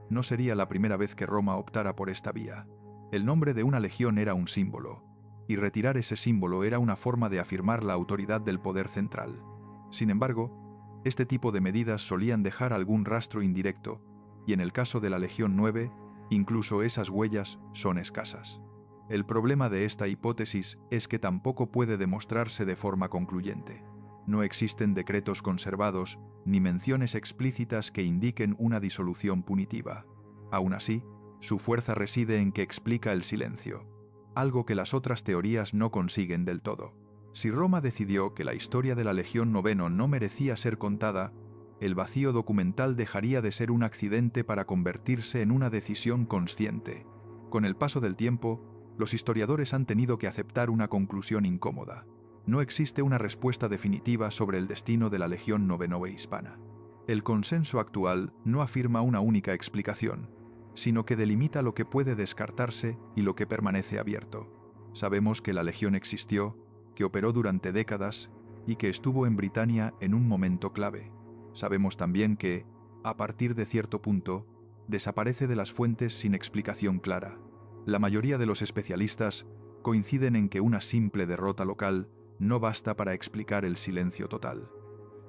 No sería la primera vez que Roma optara por esta vía. El nombre de una legión era un símbolo, y retirar ese símbolo era una forma de afirmar la autoridad del poder central. Sin embargo, este tipo de medidas solían dejar algún rastro indirecto, y en el caso de la Legión 9, incluso esas huellas son escasas. El problema de esta hipótesis es que tampoco puede demostrarse de forma concluyente. No existen decretos conservados ni menciones explícitas que indiquen una disolución punitiva. Aún así, su fuerza reside en que explica el silencio, algo que las otras teorías no consiguen del todo. Si Roma decidió que la historia de la Legión Noveno no merecía ser contada, el vacío documental dejaría de ser un accidente para convertirse en una decisión consciente. Con el paso del tiempo, los historiadores han tenido que aceptar una conclusión incómoda. No existe una respuesta definitiva sobre el destino de la Legión Noveno hispana. El consenso actual no afirma una única explicación, sino que delimita lo que puede descartarse y lo que permanece abierto. Sabemos que la Legión existió, que operó durante décadas y que estuvo en Britania en un momento clave. Sabemos también que, a partir de cierto punto, desaparece de las fuentes sin explicación clara. La mayoría de los especialistas coinciden en que una simple derrota local no basta para explicar el silencio total.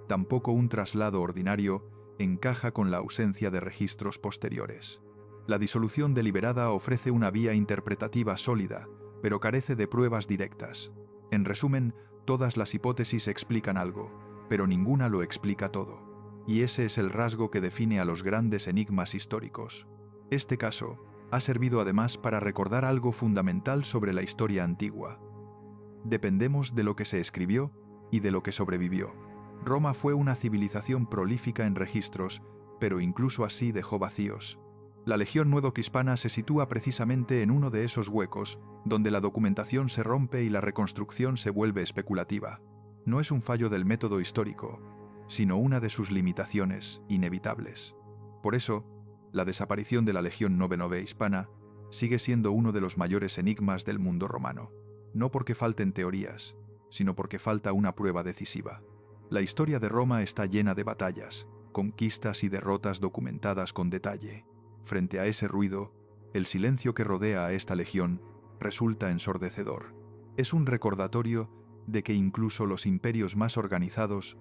Tampoco un traslado ordinario encaja con la ausencia de registros posteriores. La disolución deliberada ofrece una vía interpretativa sólida, pero carece de pruebas directas. En resumen, todas las hipótesis explican algo, pero ninguna lo explica todo. Y ese es el rasgo que define a los grandes enigmas históricos. Este caso ha servido además para recordar algo fundamental sobre la historia antigua. Dependemos de lo que se escribió y de lo que sobrevivió. Roma fue una civilización prolífica en registros, pero incluso así dejó vacíos. La Legión Nuevo Hispana se sitúa precisamente en uno de esos huecos, donde la documentación se rompe y la reconstrucción se vuelve especulativa. No es un fallo del método histórico, sino una de sus limitaciones inevitables. Por eso, la desaparición de la Legión Novena hispana sigue siendo uno de los mayores enigmas del mundo romano. No porque falten teorías, sino porque falta una prueba decisiva. La historia de Roma está llena de batallas, conquistas y derrotas documentadas con detalle. Frente a ese ruido, el silencio que rodea a esta legión resulta ensordecedor. Es un recordatorio de que incluso los imperios más organizados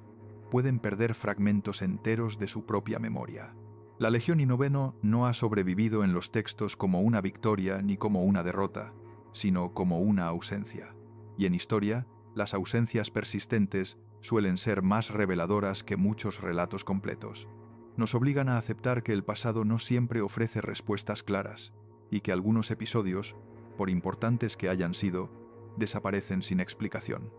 pueden perder fragmentos enteros de su propia memoria. La Legión Noveno no ha sobrevivido en los textos como una victoria ni como una derrota, sino como una ausencia. Y en historia, las ausencias persistentes suelen ser más reveladoras que muchos relatos completos. Nos obligan a aceptar que el pasado no siempre ofrece respuestas claras y que algunos episodios por importantes que hayan sido, desaparecen sin explicación.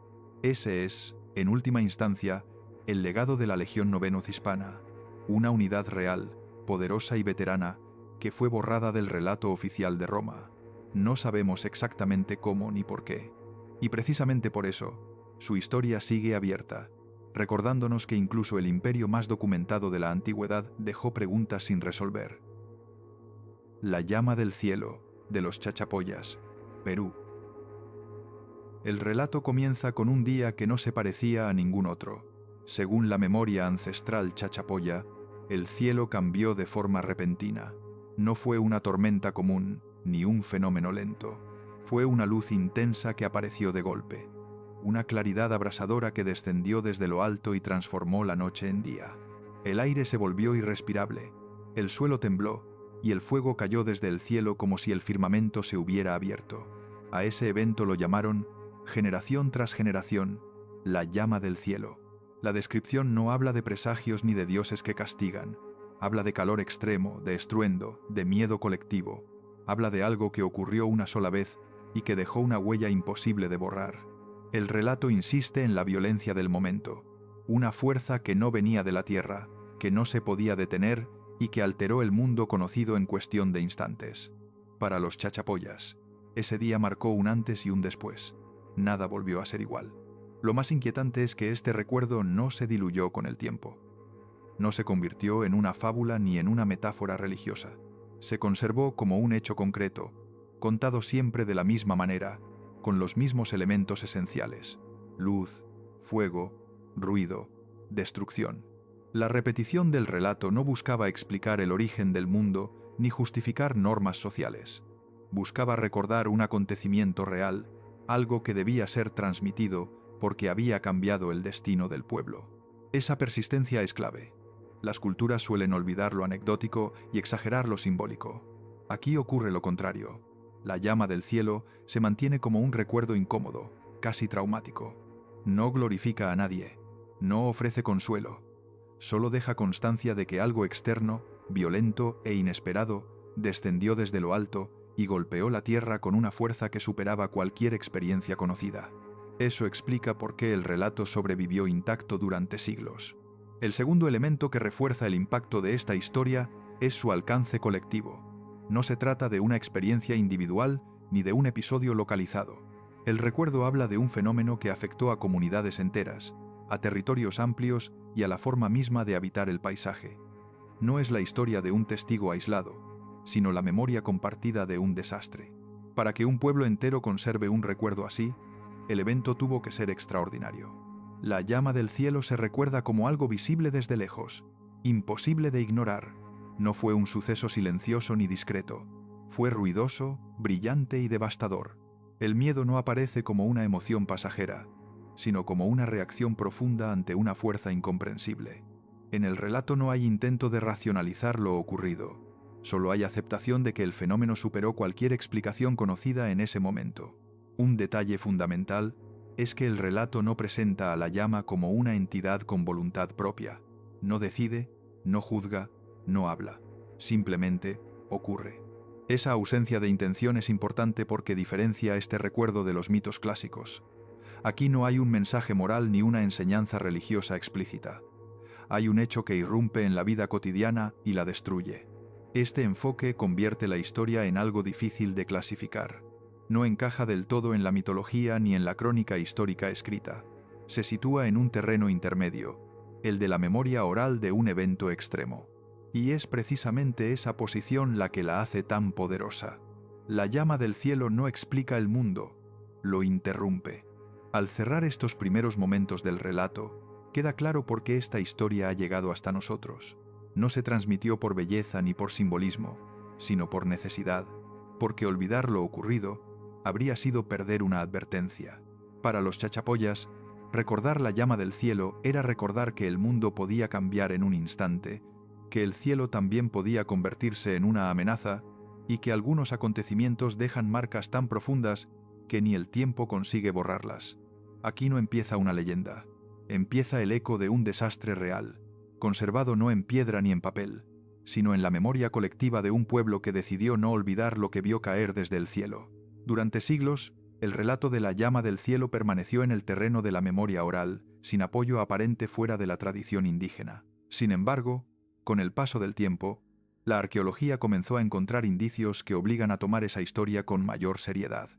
Ese es, en última instancia, el legado de la Legión Novenoz Hispana, una unidad real, poderosa y veterana, que fue borrada del relato oficial de Roma. No sabemos exactamente cómo ni por qué. Y precisamente por eso, su historia sigue abierta, recordándonos que incluso el imperio más documentado de la antigüedad dejó preguntas sin resolver. La llama del cielo, de los Chachapoyas, Perú. El relato comienza con un día que no se parecía a ningún otro. Según la memoria ancestral chachapoya, el cielo cambió de forma repentina. No fue una tormenta común, ni un fenómeno lento. Fue una luz intensa que apareció de golpe. Una claridad abrasadora que descendió desde lo alto y transformó la noche en día. El aire se volvió irrespirable, el suelo tembló, y el fuego cayó desde el cielo como si el firmamento se hubiera abierto. A ese evento lo llamaron, generación tras generación, la llama del cielo. La descripción no habla de presagios ni de dioses que castigan. Habla de calor extremo, de estruendo, de miedo colectivo. Habla de algo que ocurrió una sola vez y que dejó una huella imposible de borrar. El relato insiste en la violencia del momento, una fuerza que no venía de la tierra, que no se podía detener y que alteró el mundo conocido en cuestión de instantes. Para los chachapoyas, ese día marcó un antes y un después. Nada volvió a ser igual. Lo más inquietante es que este recuerdo no se diluyó con el tiempo. No se convirtió en una fábula ni en una metáfora religiosa. Se conservó como un hecho concreto, contado siempre de la misma manera, con los mismos elementos esenciales: luz, fuego, ruido, destrucción. La repetición del relato no buscaba explicar el origen del mundo ni justificar normas sociales. Buscaba recordar un acontecimiento real, algo que debía ser transmitido porque había cambiado el destino del pueblo. Esa persistencia es clave. Las culturas suelen olvidar lo anecdótico y exagerar lo simbólico. Aquí ocurre lo contrario. La llama del cielo se mantiene como un recuerdo incómodo, casi traumático. No glorifica a nadie, no ofrece consuelo. Solo deja constancia de que algo externo, violento e inesperado, descendió desde lo alto y golpeó la tierra con una fuerza que superaba cualquier experiencia conocida. Eso explica por qué el relato sobrevivió intacto durante siglos. El segundo elemento que refuerza el impacto de esta historia es su alcance colectivo. No se trata de una experiencia individual ni de un episodio localizado. El recuerdo habla de un fenómeno que afectó a comunidades enteras, a territorios amplios y a la forma misma de habitar el paisaje. No es la historia de un testigo aislado, sino la memoria compartida de un desastre. Para que un pueblo entero conserve un recuerdo así, el evento tuvo que ser extraordinario. La llama del cielo se recuerda como algo visible desde lejos, imposible de ignorar. No fue un suceso silencioso ni discreto. Fue ruidoso, brillante y devastador. El miedo no aparece como una emoción pasajera, sino como una reacción profunda ante una fuerza incomprensible. En el relato no hay intento de racionalizar lo ocurrido. Solo hay aceptación de que el fenómeno superó cualquier explicación conocida en ese momento. Un detalle fundamental es que el relato no presenta a la llama como una entidad con voluntad propia. No decide, no juzga, no habla. Simplemente ocurre. Esa ausencia de intención es importante porque diferencia este recuerdo de los mitos clásicos. Aquí no hay un mensaje moral ni una enseñanza religiosa explícita. Hay un hecho que irrumpe en la vida cotidiana y la destruye. Este enfoque convierte la historia en algo difícil de clasificar. No encaja del todo en la mitología ni en la crónica histórica escrita. Se sitúa en un terreno intermedio, el de la memoria oral de un evento extremo. Y es precisamente esa posición la que la hace tan poderosa. La llama del cielo no explica el mundo, lo interrumpe. Al cerrar estos primeros momentos del relato, queda claro por qué esta historia ha llegado hasta nosotros. No se transmitió por belleza ni por simbolismo, sino por necesidad, porque olvidar lo ocurrido habría sido perder una advertencia. Para los chachapoyas, recordar la llama del cielo era recordar que el mundo podía cambiar en un instante, que el cielo también podía convertirse en una amenaza y que algunos acontecimientos dejan marcas tan profundas que ni el tiempo consigue borrarlas. Aquí no empieza una leyenda, empieza el eco de un desastre real, conservado no en piedra ni en papel, sino en la memoria colectiva de un pueblo que decidió no olvidar lo que vio caer desde el cielo. Durante siglos, el relato de la llama del cielo permaneció en el terreno de la memoria oral, sin apoyo aparente fuera de la tradición indígena. Sin embargo, con el paso del tiempo, la arqueología comenzó a encontrar indicios que obligan a tomar esa historia con mayor seriedad.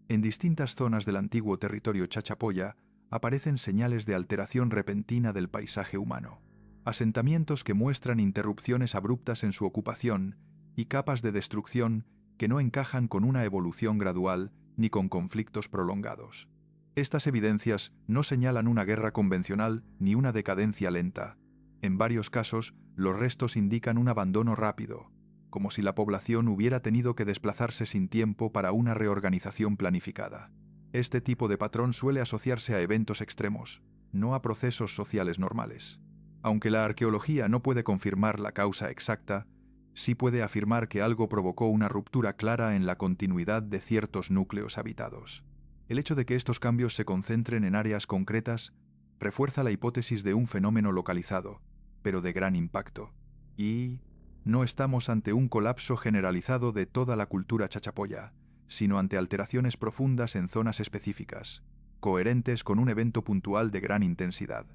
En distintas zonas del antiguo territorio chachapoya aparecen señales de alteración repentina del paisaje humano. Asentamientos que muestran interrupciones abruptas en su ocupación y capas de destrucción que no encajan con una evolución gradual ni con conflictos prolongados. Estas evidencias no señalan una guerra convencional ni una decadencia lenta. En varios casos, los restos indican un abandono rápido, como si la población hubiera tenido que desplazarse sin tiempo para una reorganización planificada. Este tipo de patrón suele asociarse a eventos extremos, no a procesos sociales normales. Aunque la arqueología no puede confirmar la causa exacta, sí puede afirmar que algo provocó una ruptura clara en la continuidad de ciertos núcleos habitados. El hecho de que estos cambios se concentren en áreas concretas refuerza la hipótesis de un fenómeno localizado, pero de gran impacto. Y no estamos ante un colapso generalizado de toda la cultura chachapoya, sino ante alteraciones profundas en zonas específicas, coherentes con un evento puntual de gran intensidad.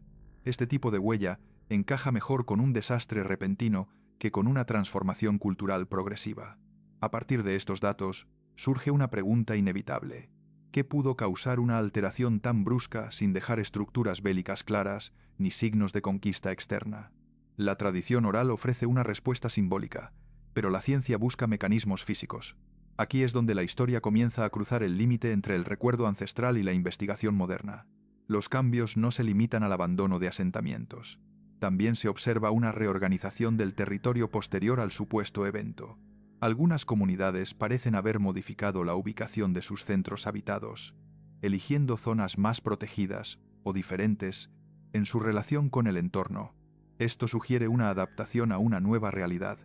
Este tipo de huella encaja mejor con un desastre repentino que con una transformación cultural progresiva. A partir de estos datos, surge una pregunta inevitable. ¿Qué pudo causar una alteración tan brusca sin dejar estructuras bélicas claras ni signos de conquista externa? La tradición oral ofrece una respuesta simbólica, pero la ciencia busca mecanismos físicos. Aquí es donde la historia comienza a cruzar el límite entre el recuerdo ancestral y la investigación moderna. Los cambios no se limitan al abandono de asentamientos. También se observa una reorganización del territorio posterior al supuesto evento. Algunas comunidades parecen haber modificado la ubicación de sus centros habitados, eligiendo zonas más protegidas o diferentes en su relación con el entorno. Esto sugiere una adaptación a una nueva realidad,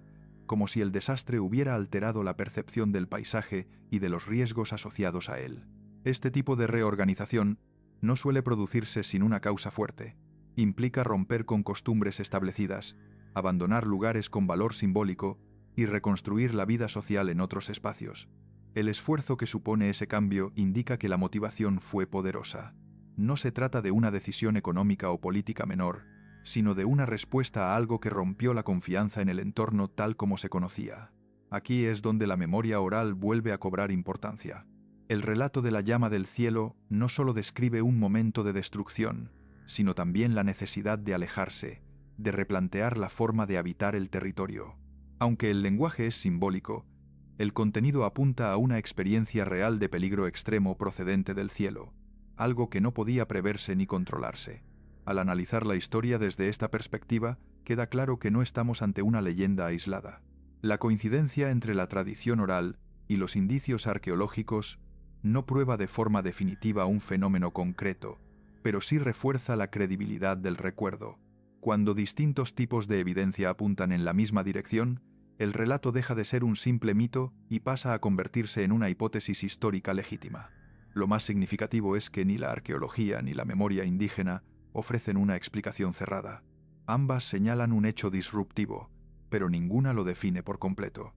como si el desastre hubiera alterado la percepción del paisaje y de los riesgos asociados a él. Este tipo de reorganización no suele producirse sin una causa fuerte. Implica romper con costumbres establecidas, abandonar lugares con valor simbólico y reconstruir la vida social en otros espacios. El esfuerzo que supone ese cambio indica que la motivación fue poderosa. No se trata de una decisión económica o política menor, sino de una respuesta a algo que rompió la confianza en el entorno tal como se conocía. Aquí es donde la memoria oral vuelve a cobrar importancia. El relato de la llama del cielo no solo describe un momento de destrucción, sino también la necesidad de alejarse, de replantear la forma de habitar el territorio. Aunque el lenguaje es simbólico, el contenido apunta a una experiencia real de peligro extremo procedente del cielo, algo que no podía preverse ni controlarse. Al analizar la historia desde esta perspectiva, queda claro que no estamos ante una leyenda aislada. La coincidencia entre la tradición oral y los indicios arqueológicos no prueba de forma definitiva un fenómeno concreto, pero sí refuerza la credibilidad del recuerdo. Cuando distintos tipos de evidencia apuntan en la misma dirección, el relato deja de ser un simple mito y pasa a convertirse en una hipótesis histórica legítima. Lo más significativo es que ni la arqueología ni la memoria indígena ofrecen una explicación cerrada. Ambas señalan un hecho disruptivo, pero ninguna lo define por completo.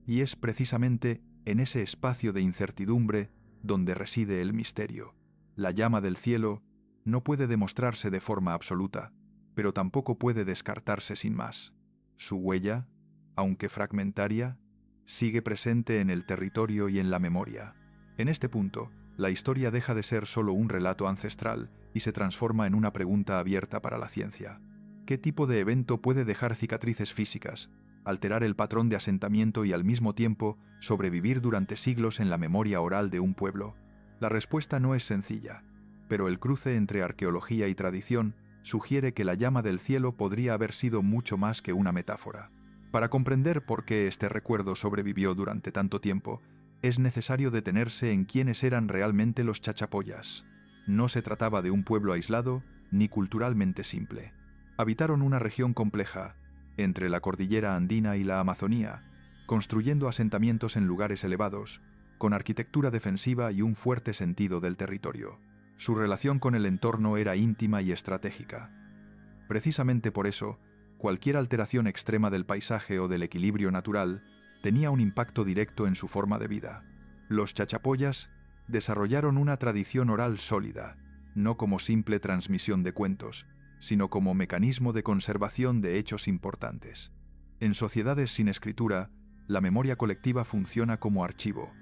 Y es precisamente en ese espacio de incertidumbre donde reside el misterio. La llama del cielo no puede demostrarse de forma absoluta, pero tampoco puede descartarse sin más. Su huella, aunque fragmentaria, sigue presente en el territorio y en la memoria. En este punto, la historia deja de ser solo un relato ancestral y se transforma en una pregunta abierta para la ciencia. ¿Qué tipo de evento puede dejar cicatrices físicas, alterar el patrón de asentamiento y al mismo tiempo sobrevivir durante siglos en la memoria oral de un pueblo? La respuesta no es sencilla, pero el cruce entre arqueología y tradición sugiere que la llama del cielo podría haber sido mucho más que una metáfora. Para comprender por qué este recuerdo sobrevivió durante tanto tiempo, es necesario detenerse en quiénes eran realmente los chachapoyas. No se trataba de un pueblo aislado ni culturalmente simple. Habitaron una región compleja, entre la cordillera andina y la Amazonía, construyendo asentamientos en lugares elevados, con arquitectura defensiva y un fuerte sentido del territorio. Su relación con el entorno era íntima y estratégica. Precisamente por eso, cualquier alteración extrema del paisaje o del equilibrio natural tenía un impacto directo en su forma de vida. Los chachapoyas desarrollaron una tradición oral sólida, no como simple transmisión de cuentos, sino como mecanismo de conservación de hechos importantes. En sociedades sin escritura, la memoria colectiva funciona como archivo.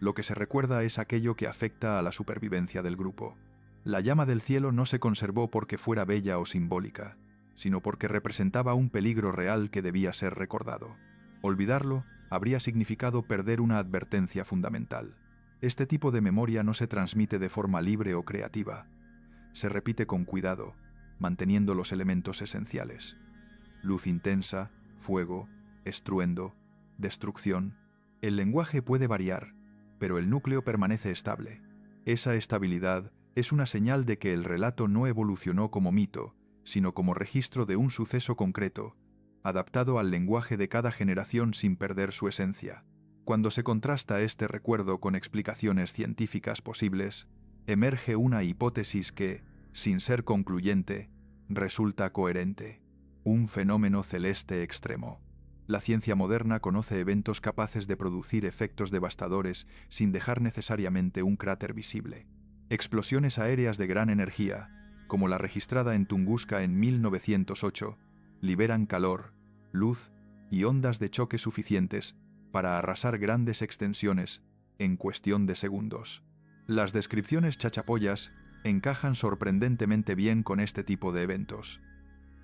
Lo que se recuerda es aquello que afecta a la supervivencia del grupo. La llama del cielo no se conservó porque fuera bella o simbólica, sino porque representaba un peligro real que debía ser recordado. Olvidarlo habría significado perder una advertencia fundamental. Este tipo de memoria no se transmite de forma libre o creativa. Se repite con cuidado, manteniendo los elementos esenciales: luz intensa, fuego, estruendo, destrucción. El lenguaje puede variar, pero el núcleo permanece estable. Esa estabilidad es una señal de que el relato no evolucionó como mito, sino como registro de un suceso concreto, adaptado al lenguaje de cada generación sin perder su esencia. Cuando se contrasta este recuerdo con explicaciones científicas posibles, emerge una hipótesis que, sin ser concluyente, resulta coherente: un fenómeno celeste extremo. La ciencia moderna conoce eventos capaces de producir efectos devastadores sin dejar necesariamente un cráter visible. Explosiones aéreas de gran energía, como la registrada en Tunguska en 1908, liberan calor, luz y ondas de choque suficientes para arrasar grandes extensiones en cuestión de segundos. Las descripciones chachapoyas encajan sorprendentemente bien con este tipo de eventos.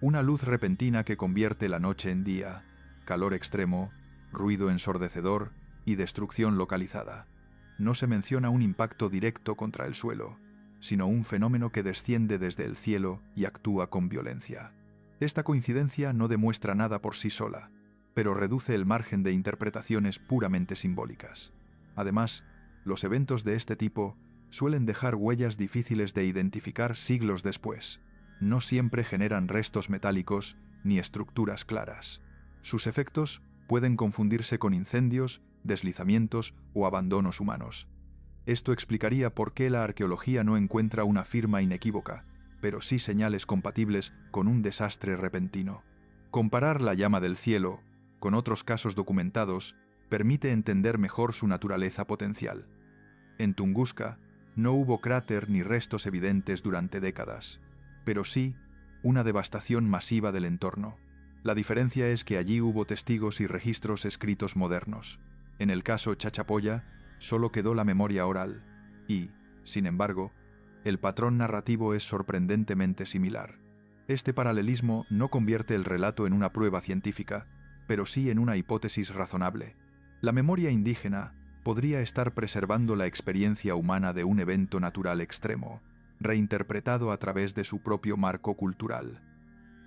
Una luz repentina que convierte la noche en día, calor extremo, ruido ensordecedor y destrucción localizada. No se menciona un impacto directo contra el suelo, sino un fenómeno que desciende desde el cielo y actúa con violencia. Esta coincidencia no demuestra nada por sí sola, pero reduce el margen de interpretaciones puramente simbólicas. Además, los eventos de este tipo suelen dejar huellas difíciles de identificar siglos después. No siempre generan restos metálicos ni estructuras claras. Sus efectos pueden confundirse con incendios, deslizamientos o abandonos humanos. Esto explicaría por qué la arqueología no encuentra una firma inequívoca, pero sí señales compatibles con un desastre repentino. Comparar la llama del cielo con otros casos documentados permite entender mejor su naturaleza potencial. En Tunguska no hubo cráter ni restos evidentes durante décadas, pero sí una devastación masiva del entorno. La diferencia es que allí hubo testigos y registros escritos modernos. En el caso Chachapoya, solo quedó la memoria oral y, sin embargo, el patrón narrativo es sorprendentemente similar. Este paralelismo no convierte el relato en una prueba científica, pero sí en una hipótesis razonable. La memoria indígena podría estar preservando la experiencia humana de un evento natural extremo, reinterpretado a través de su propio marco cultural.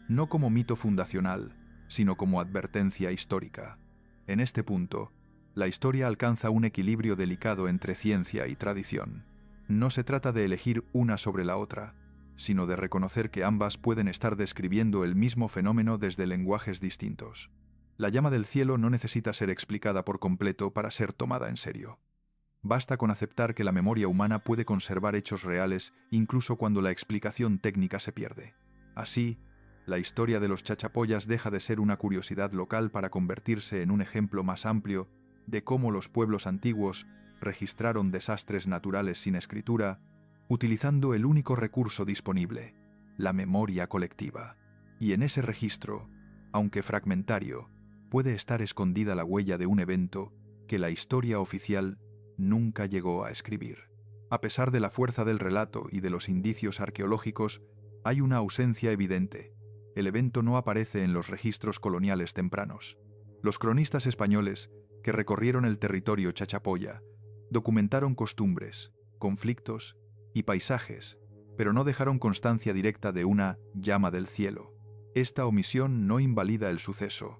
No como mito fundacional, sino como advertencia histórica. En este punto, la historia alcanza un equilibrio delicado entre ciencia y tradición. No se trata de elegir una sobre la otra, sino de reconocer que ambas pueden estar describiendo el mismo fenómeno desde lenguajes distintos. La llama del cielo no necesita ser explicada por completo para ser tomada en serio. Basta con aceptar que la memoria humana puede conservar hechos reales incluso cuando la explicación técnica se pierde. Así, la historia de los chachapoyas deja de ser una curiosidad local para convertirse en un ejemplo más amplio de cómo los pueblos antiguos registraron desastres naturales sin escritura, utilizando el único recurso disponible, la memoria colectiva. Y en ese registro, aunque fragmentario, puede estar escondida la huella de un evento que la historia oficial nunca llegó a escribir. A pesar de la fuerza del relato y de los indicios arqueológicos, hay una ausencia evidente. El evento no aparece en los registros coloniales tempranos. Los cronistas españoles, que recorrieron el territorio chachapoya, documentaron costumbres, conflictos y paisajes, pero no dejaron constancia directa de una llama del cielo. Esta omisión no invalida el suceso,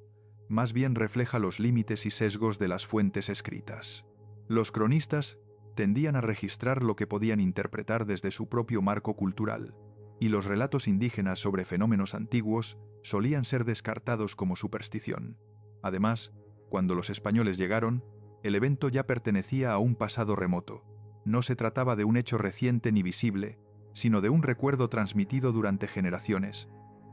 más bien refleja los límites y sesgos de las fuentes escritas. Los cronistas tendían a registrar lo que podían interpretar desde su propio marco cultural, y los relatos indígenas sobre fenómenos antiguos solían ser descartados como superstición. Además, cuando los españoles llegaron, el evento ya pertenecía a un pasado remoto. No se trataba de un hecho reciente ni visible, sino de un recuerdo transmitido durante generaciones.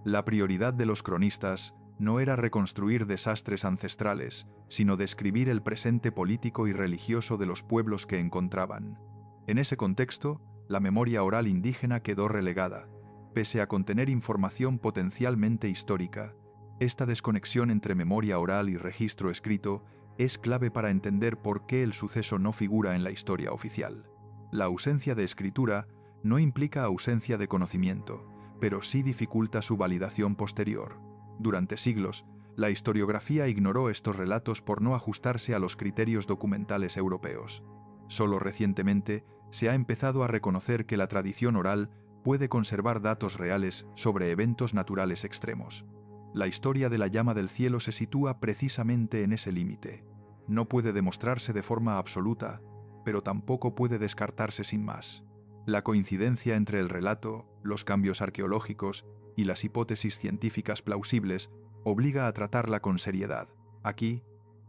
La prioridad de los cronistas no era reconstruir desastres ancestrales, sino describir el presente político y religioso de los pueblos que encontraban. En ese contexto, la memoria oral indígena quedó relegada, pese a contener información potencialmente histórica. Esta desconexión entre memoria oral y registro escrito es clave para entender por qué el suceso no figura en la historia oficial. La ausencia de escritura no implica ausencia de conocimiento, pero sí dificulta su validación posterior. Durante siglos, la historiografía ignoró estos relatos por no ajustarse a los criterios documentales europeos. Solo recientemente se ha empezado a reconocer que la tradición oral puede conservar datos reales sobre eventos naturales extremos. La historia de la llama del cielo se sitúa precisamente en ese límite. No puede demostrarse de forma absoluta, pero tampoco puede descartarse sin más. La coincidencia entre el relato, los cambios arqueológicos y las hipótesis científicas plausibles obliga a tratarla con seriedad. Aquí,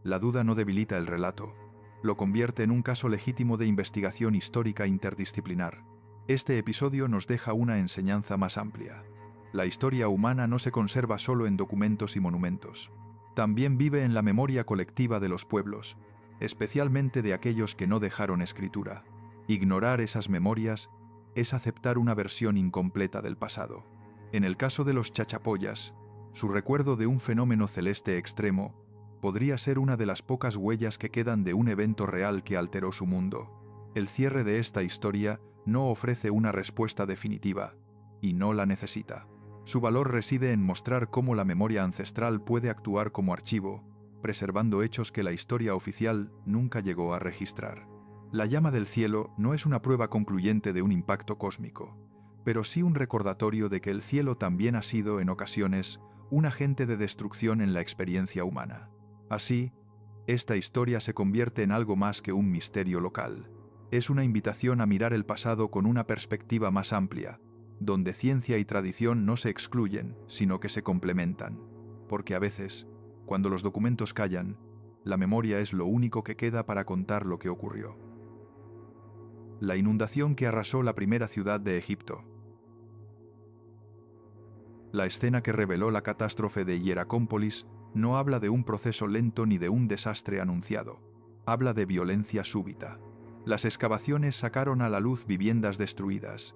la duda no debilita el relato, lo convierte en un caso legítimo de investigación histórica interdisciplinar. Este episodio nos deja una enseñanza más amplia. La historia humana no se conserva solo en documentos y monumentos. También vive en la memoria colectiva de los pueblos, especialmente de aquellos que no dejaron escritura. Ignorar esas memorias es aceptar una versión incompleta del pasado. En el caso de los chachapoyas, su recuerdo de un fenómeno celeste extremo podría ser una de las pocas huellas que quedan de un evento real que alteró su mundo. El cierre de esta historia no ofrece una respuesta definitiva, y no la necesita. Su valor reside en mostrar cómo la memoria ancestral puede actuar como archivo, preservando hechos que la historia oficial nunca llegó a registrar. La llama del cielo no es una prueba concluyente de un impacto cósmico, pero sí un recordatorio de que el cielo también ha sido, en ocasiones, un agente de destrucción en la experiencia humana. Así, esta historia se convierte en algo más que un misterio local. Es una invitación a mirar el pasado con una perspectiva más amplia, donde ciencia y tradición no se excluyen, sino que se complementan. Porque a veces, cuando los documentos callan, la memoria es lo único que queda para contar lo que ocurrió. La inundación que arrasó la primera ciudad de Egipto. La escena que reveló la catástrofe de Hieracómpolis no habla de un proceso lento ni de un desastre anunciado. Habla de violencia súbita. Las excavaciones sacaron a la luz viviendas destruidas,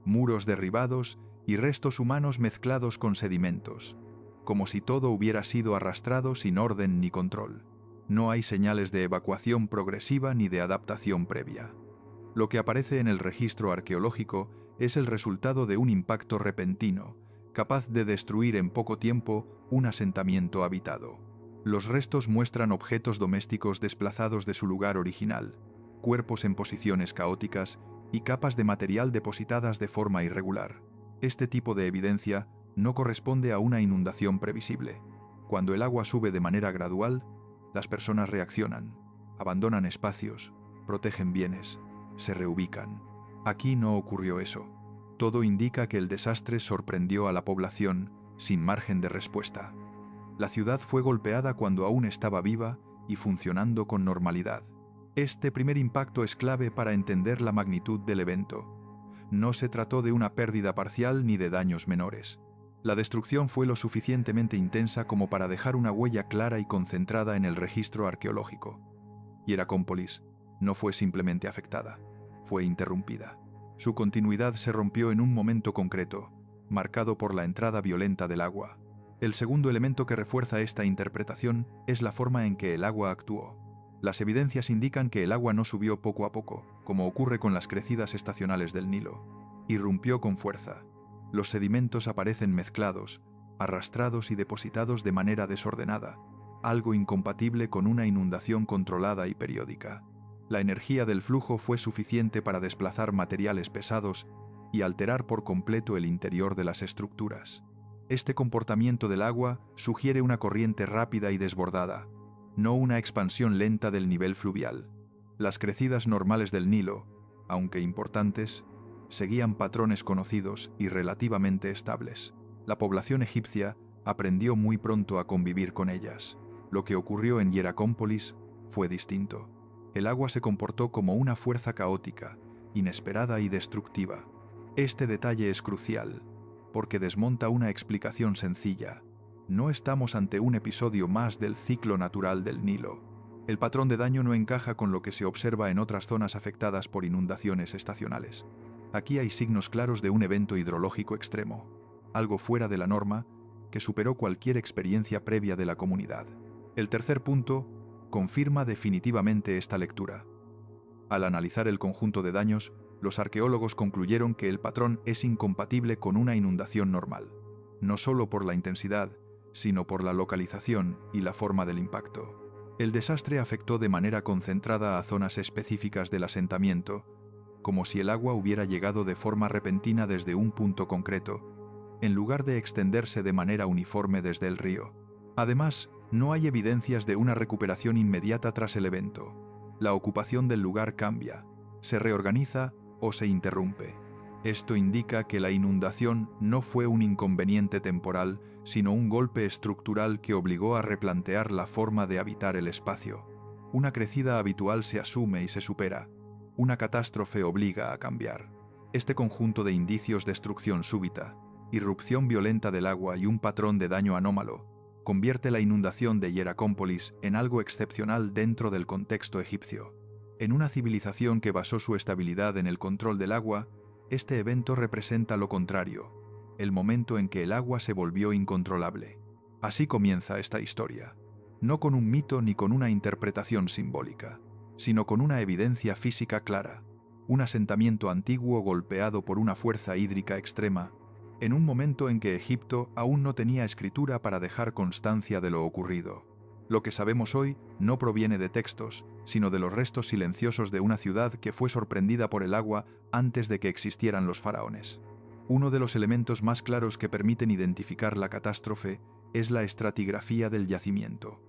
muros derribados y restos humanos mezclados con sedimentos, como si todo hubiera sido arrastrado sin orden ni control. No hay señales de evacuación progresiva ni de adaptación previa. Lo que aparece en el registro arqueológico es el resultado de un impacto repentino, capaz de destruir en poco tiempo un asentamiento habitado. Los restos muestran objetos domésticos desplazados de su lugar original, cuerpos en posiciones caóticas y capas de material depositadas de forma irregular. Este tipo de evidencia no corresponde a una inundación previsible. Cuando el agua sube de manera gradual, las personas reaccionan, abandonan espacios, protegen bienes, se reubican. Aquí no ocurrió eso. Todo indica que el desastre sorprendió a la población sin margen de respuesta. La ciudad fue golpeada cuando aún estaba viva y funcionando con normalidad. Este primer impacto es clave para entender la magnitud del evento. No se trató de una pérdida parcial ni de daños menores. La destrucción fue lo suficientemente intensa como para dejar una huella clara y concentrada en el registro arqueológico. Hieracómpolis no fue simplemente afectada, fue interrumpida. Su continuidad se rompió en un momento concreto, marcado por la entrada violenta del agua. El segundo elemento que refuerza esta interpretación es la forma en que el agua actuó. Las evidencias indican que el agua no subió poco a poco, como ocurre con las crecidas estacionales del Nilo. Irrumpió con fuerza. Los sedimentos aparecen mezclados, arrastrados y depositados de manera desordenada, algo incompatible con una inundación controlada y periódica. La energía del flujo fue suficiente para desplazar materiales pesados y alterar por completo el interior de las estructuras. Este comportamiento del agua sugiere una corriente rápida y desbordada, no una expansión lenta del nivel fluvial. Las crecidas normales del Nilo, aunque importantes, seguían patrones conocidos y relativamente estables. La población egipcia aprendió muy pronto a convivir con ellas. Lo que ocurrió en Hieracómpolis fue distinto. El agua se comportó como una fuerza caótica, inesperada y destructiva. Este detalle es crucial, porque desmonta una explicación sencilla. No estamos ante un episodio más del ciclo natural del Nilo. El patrón de daño no encaja con lo que se observa en otras zonas afectadas por inundaciones estacionales. Aquí hay signos claros de un evento hidrológico extremo, algo fuera de la norma, que superó cualquier experiencia previa de la comunidad. El tercer punto confirma definitivamente esta lectura. Al analizar el conjunto de daños, los arqueólogos concluyeron que el patrón es incompatible con una inundación normal, no solo por la intensidad, sino por la localización y la forma del impacto. El desastre afectó de manera concentrada a zonas específicas del asentamiento, como si el agua hubiera llegado de forma repentina desde un punto concreto, en lugar de extenderse de manera uniforme desde el río. Además, no hay evidencias de una recuperación inmediata tras el evento. La ocupación del lugar cambia, se reorganiza o se interrumpe. Esto indica que la inundación no fue un inconveniente temporal, sino un golpe estructural que obligó a replantear la forma de habitar el espacio. Una crecida habitual se asume y se supera. Una catástrofe obliga a cambiar. Este conjunto de indicios, destrucción súbita, irrupción violenta del agua y un patrón de daño anómalo, convierte la inundación de Hieracómpolis en algo excepcional dentro del contexto egipcio. En una civilización que basó su estabilidad en el control del agua, este evento representa lo contrario, el momento en que el agua se volvió incontrolable. Así comienza esta historia, no con un mito ni con una interpretación simbólica, sino con una evidencia física clara, un asentamiento antiguo golpeado por una fuerza hídrica extrema, en un momento en que Egipto aún no tenía escritura para dejar constancia de lo ocurrido. Lo que sabemos hoy no proviene de textos, sino de los restos silenciosos de una ciudad que fue sorprendida por el agua antes de que existieran los faraones. Uno de los elementos más claros que permiten identificar la catástrofe es la estratigrafía del yacimiento.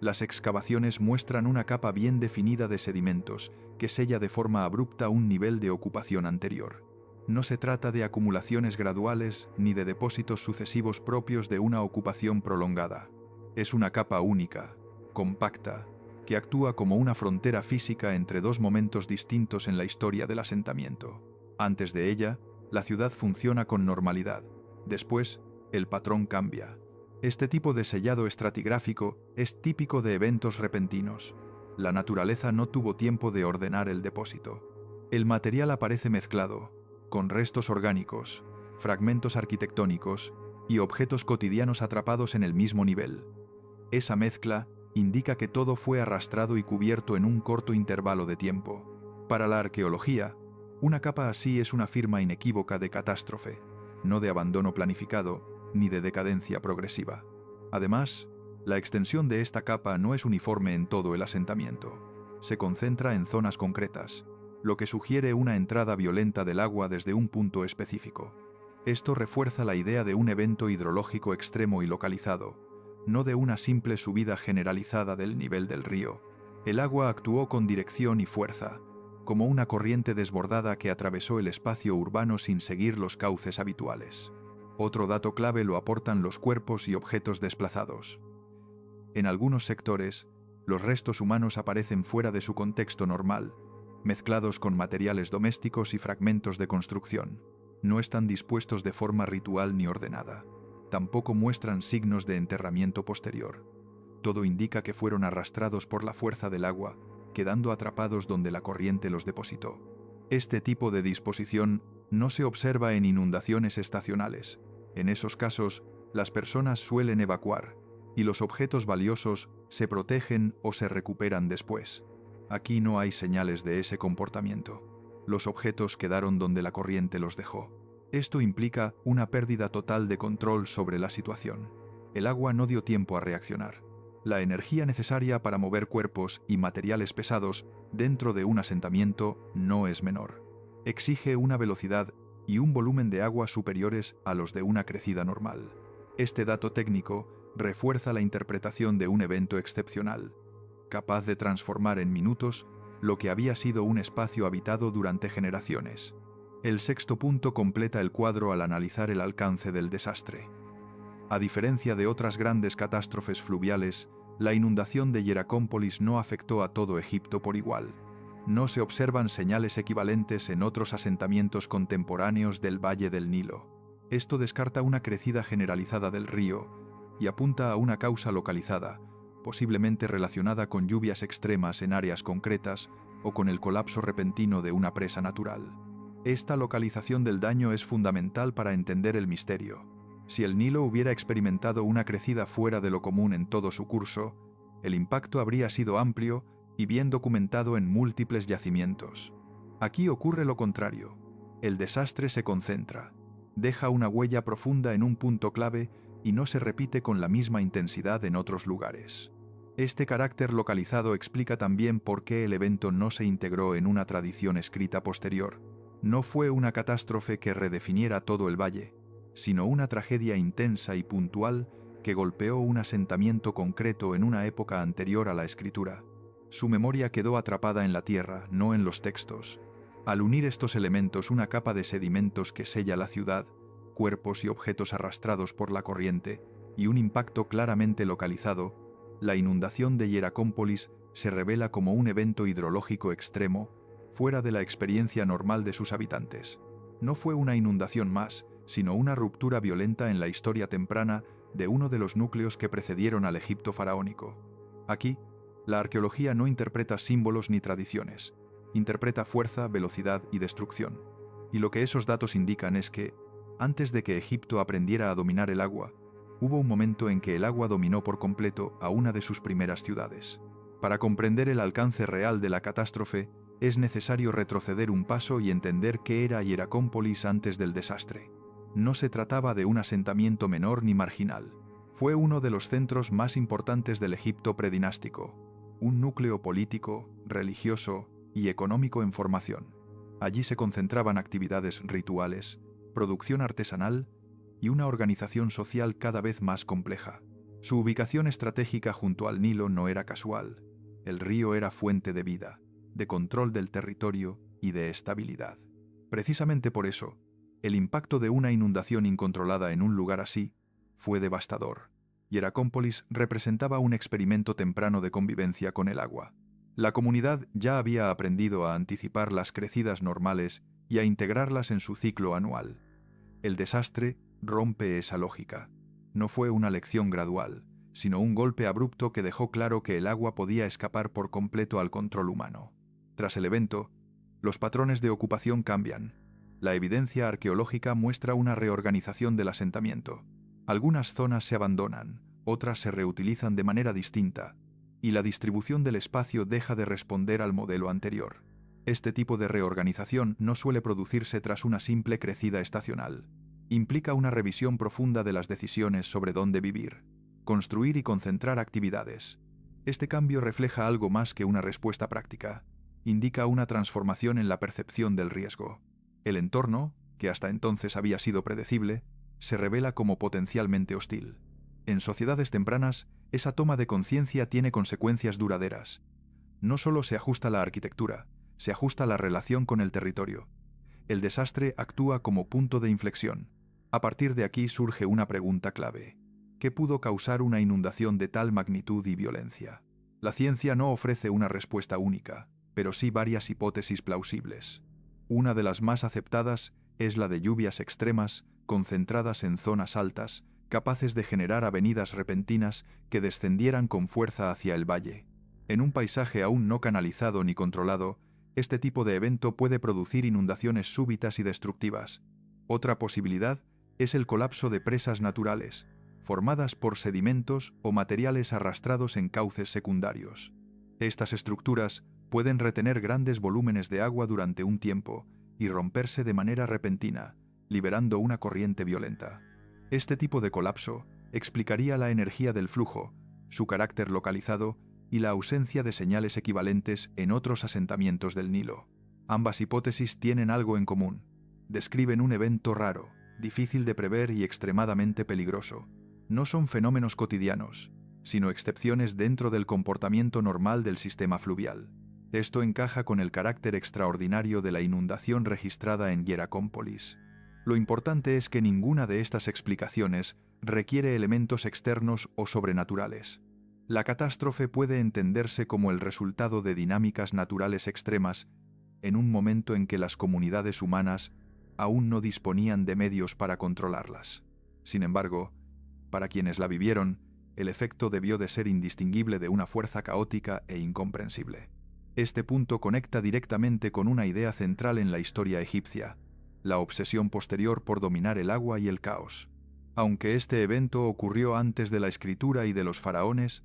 Las excavaciones muestran una capa bien definida de sedimentos que sella de forma abrupta un nivel de ocupación anterior. No se trata de acumulaciones graduales ni de depósitos sucesivos propios de una ocupación prolongada. Es una capa única, compacta, que actúa como una frontera física entre dos momentos distintos en la historia del asentamiento. Antes de ella, la ciudad funciona con normalidad. Después, el patrón cambia. Este tipo de sellado estratigráfico es típico de eventos repentinos. La naturaleza no tuvo tiempo de ordenar el depósito. El material aparece mezclado, con restos orgánicos, fragmentos arquitectónicos y objetos cotidianos atrapados en el mismo nivel. Esa mezcla indica que todo fue arrastrado y cubierto en un corto intervalo de tiempo. Para la arqueología, una capa así es una firma inequívoca de catástrofe, no de abandono planificado ni de decadencia progresiva. Además, la extensión de esta capa no es uniforme en todo el asentamiento. Se concentra en zonas concretas, lo que sugiere una entrada violenta del agua desde un punto específico. Esto refuerza la idea de un evento hidrológico extremo y localizado, no de una simple subida generalizada del nivel del río. El agua actuó con dirección y fuerza, como una corriente desbordada que atravesó el espacio urbano sin seguir los cauces habituales. Otro dato clave lo aportan los cuerpos y objetos desplazados. En algunos sectores, los restos humanos aparecen fuera de su contexto normal, mezclados con materiales domésticos y fragmentos de construcción. No están dispuestos de forma ritual ni ordenada. Tampoco muestran signos de enterramiento posterior. Todo indica que fueron arrastrados por la fuerza del agua, quedando atrapados donde la corriente los depositó. Este tipo de disposición no se observa en inundaciones estacionales. En esos casos, las personas suelen evacuar, y los objetos valiosos se protegen o se recuperan después. Aquí no hay señales de ese comportamiento. Los objetos quedaron donde la corriente los dejó. Esto implica una pérdida total de control sobre la situación. El agua no dio tiempo a reaccionar. La energía necesaria para mover cuerpos y materiales pesados dentro de un asentamiento no es menor. Exige una velocidad y un volumen de agua superiores a los de una crecida normal. Este dato técnico refuerza la interpretación de un evento excepcional, capaz de transformar en minutos lo que había sido un espacio habitado durante generaciones. El sexto punto completa el cuadro al analizar el alcance del desastre. A diferencia de otras grandes catástrofes fluviales, la inundación de Hieracómpolis no afectó a todo Egipto por igual. No se observan señales equivalentes en otros asentamientos contemporáneos del Valle del Nilo. Esto descarta una crecida generalizada del río, y apunta a una causa localizada, posiblemente relacionada con lluvias extremas en áreas concretas o con el colapso repentino de una presa natural. Esta localización del daño es fundamental para entender el misterio. Si el Nilo hubiera experimentado una crecida fuera de lo común en todo su curso, el impacto habría sido amplio y bien documentado en múltiples yacimientos. Aquí ocurre lo contrario. El desastre se concentra, deja una huella profunda en un punto clave y no se repite con la misma intensidad en otros lugares. Este carácter localizado explica también por qué el evento no se integró en una tradición escrita posterior. No fue una catástrofe que redefiniera todo el valle, sino una tragedia intensa y puntual que golpeó un asentamiento concreto en una época anterior a la escritura. Su memoria quedó atrapada en la tierra, no en los textos. Al unir estos elementos, una capa de sedimentos que sella la ciudad, cuerpos y objetos arrastrados por la corriente, y un impacto claramente localizado, la inundación de Hieracómpolis se revela como un evento hidrológico extremo, fuera de la experiencia normal de sus habitantes. No fue una inundación más, sino una ruptura violenta en la historia temprana de uno de los núcleos que precedieron al Egipto faraónico. Aquí, la arqueología no interpreta símbolos ni tradiciones, interpreta fuerza, velocidad y destrucción. Y lo que esos datos indican es que, antes de que Egipto aprendiera a dominar el agua, hubo un momento en que el agua dominó por completo a una de sus primeras ciudades. Para comprender el alcance real de la catástrofe, es necesario retroceder un paso y entender qué era Hieracómpolis antes del desastre. No se trataba de un asentamiento menor ni marginal. Fue uno de los centros más importantes del Egipto predinástico, un núcleo político, religioso y económico en formación. Allí se concentraban actividades rituales, producción artesanal y una organización social cada vez más compleja. Su ubicación estratégica junto al Nilo no era casual. El río era fuente de vida, de control del territorio y de estabilidad. Precisamente por eso, el impacto de una inundación incontrolada en un lugar así fue devastador. Hieracómpolis representaba un experimento temprano de convivencia con el agua. La comunidad ya había aprendido a anticipar las crecidas normales y a integrarlas en su ciclo anual. El desastre rompe esa lógica. No fue una lección gradual, sino un golpe abrupto que dejó claro que el agua podía escapar por completo al control humano. Tras el evento, los patrones de ocupación cambian. La evidencia arqueológica muestra una reorganización del asentamiento. Algunas zonas se abandonan, otras se reutilizan de manera distinta, y la distribución del espacio deja de responder al modelo anterior. Este tipo de reorganización no suele producirse tras una simple crecida estacional. Implica una revisión profunda de las decisiones sobre dónde vivir, construir y concentrar actividades. Este cambio refleja algo más que una respuesta práctica. Indica una transformación en la percepción del riesgo. El entorno, que hasta entonces había sido predecible, se revela como potencialmente hostil. En sociedades tempranas, esa toma de conciencia tiene consecuencias duraderas. No solo se ajusta la arquitectura, se ajusta la relación con el territorio. El desastre actúa como punto de inflexión. A partir de aquí surge una pregunta clave. ¿Qué pudo causar una inundación de tal magnitud y violencia? La ciencia no ofrece una respuesta única, pero sí varias hipótesis plausibles. Una de las más aceptadas es la de lluvias extremas, concentradas en zonas altas, capaces de generar avenidas repentinas que descendieran con fuerza hacia el valle. En un paisaje aún no canalizado ni controlado, este tipo de evento puede producir inundaciones súbitas y destructivas. Otra posibilidad es el colapso de presas naturales, formadas por sedimentos o materiales arrastrados en cauces secundarios. Estas estructuras pueden retener grandes volúmenes de agua durante un tiempo y romperse de manera repentina, liberando una corriente violenta. Este tipo de colapso explicaría la energía del flujo, su carácter localizado y la ausencia de señales equivalentes en otros asentamientos del Nilo. Ambas hipótesis tienen algo en común. Describen un evento raro, difícil de prever y extremadamente peligroso. No son fenómenos cotidianos, sino excepciones dentro del comportamiento normal del sistema fluvial. Esto encaja con el carácter extraordinario de la inundación registrada en Hieracómpolis. Lo importante es que ninguna de estas explicaciones requiere elementos externos o sobrenaturales. La catástrofe puede entenderse como el resultado de dinámicas naturales extremas en un momento en que las comunidades humanas aún no disponían de medios para controlarlas. Sin embargo, Para quienes la vivieron, el efecto debió de ser indistinguible de una fuerza caótica e incomprensible. Este punto conecta directamente con una idea central en la historia egipcia: la obsesión posterior por dominar el agua y el caos. Aunque este evento ocurrió antes de la escritura y de los faraones,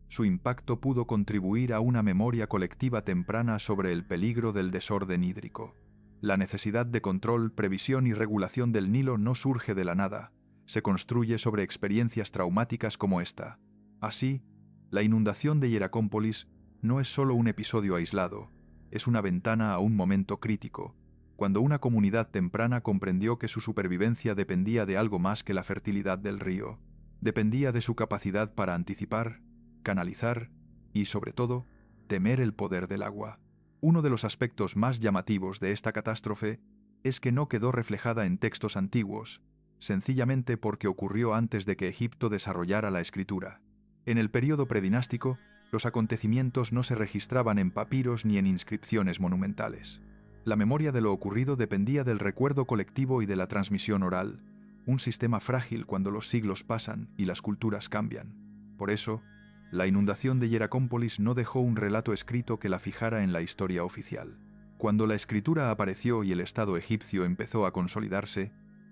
su impacto pudo contribuir a una memoria colectiva temprana sobre el peligro del desorden hídrico. La necesidad de control, previsión y regulación del Nilo no surge de la nada, se construye sobre experiencias traumáticas como esta. Así, la inundación de Hieracómpolis no es solo un episodio aislado, es una ventana a un momento crítico, cuando una comunidad temprana comprendió que su supervivencia dependía de algo más que la fertilidad del río. Dependía de su capacidad para anticipar, canalizar y, sobre todo, temer el poder del agua. Uno de los aspectos más llamativos de esta catástrofe es que no quedó reflejada en textos antiguos, sencillamente porque ocurrió antes de que Egipto desarrollara la escritura. En el período predinástico, los acontecimientos no se registraban en papiros ni en inscripciones monumentales. La memoria de lo ocurrido dependía del recuerdo colectivo y de la transmisión oral, un sistema frágil cuando los siglos pasan y las culturas cambian. Por eso, la inundación de Hieracómpolis no dejó un relato escrito que la fijara en la historia oficial. Cuando la escritura apareció y el Estado egipcio empezó a consolidarse,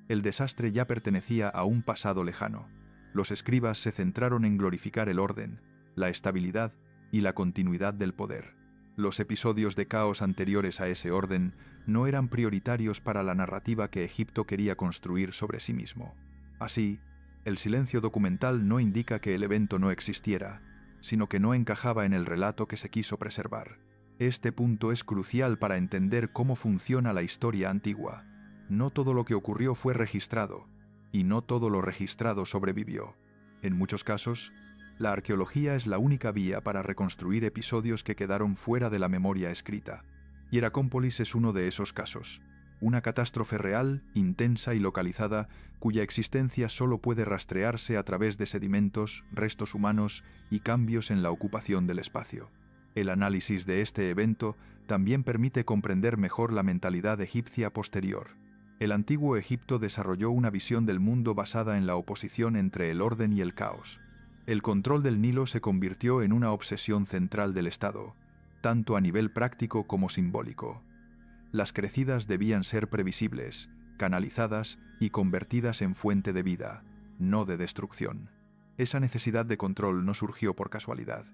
el desastre ya pertenecía a un pasado lejano. Los escribas se centraron en glorificar el orden, la estabilidad y la continuidad del poder. Los episodios de caos anteriores a ese orden no eran prioritarios para la narrativa que Egipto quería construir sobre sí mismo. Así, el silencio documental no indica que el evento no existiera, sino que no encajaba en el relato que se quiso preservar. Este punto es crucial para entender cómo funciona la historia antigua. No todo lo que ocurrió fue registrado, y no todo lo registrado sobrevivió. En muchos casos, la arqueología es la única vía para reconstruir episodios que quedaron fuera de la memoria escrita. Hieracómpolis es uno de esos casos. Una catástrofe real, intensa y localizada, cuya existencia solo puede rastrearse a través de sedimentos, restos humanos y cambios en la ocupación del espacio. El análisis de este evento también permite comprender mejor la mentalidad egipcia posterior. El antiguo Egipto desarrolló una visión del mundo basada en la oposición entre el orden y el caos. El control del Nilo se convirtió en una obsesión central del Estado, tanto a nivel práctico como simbólico. Las crecidas debían ser previsibles, canalizadas y convertidas en fuente de vida, no de destrucción. Esa necesidad de control no surgió por casualidad.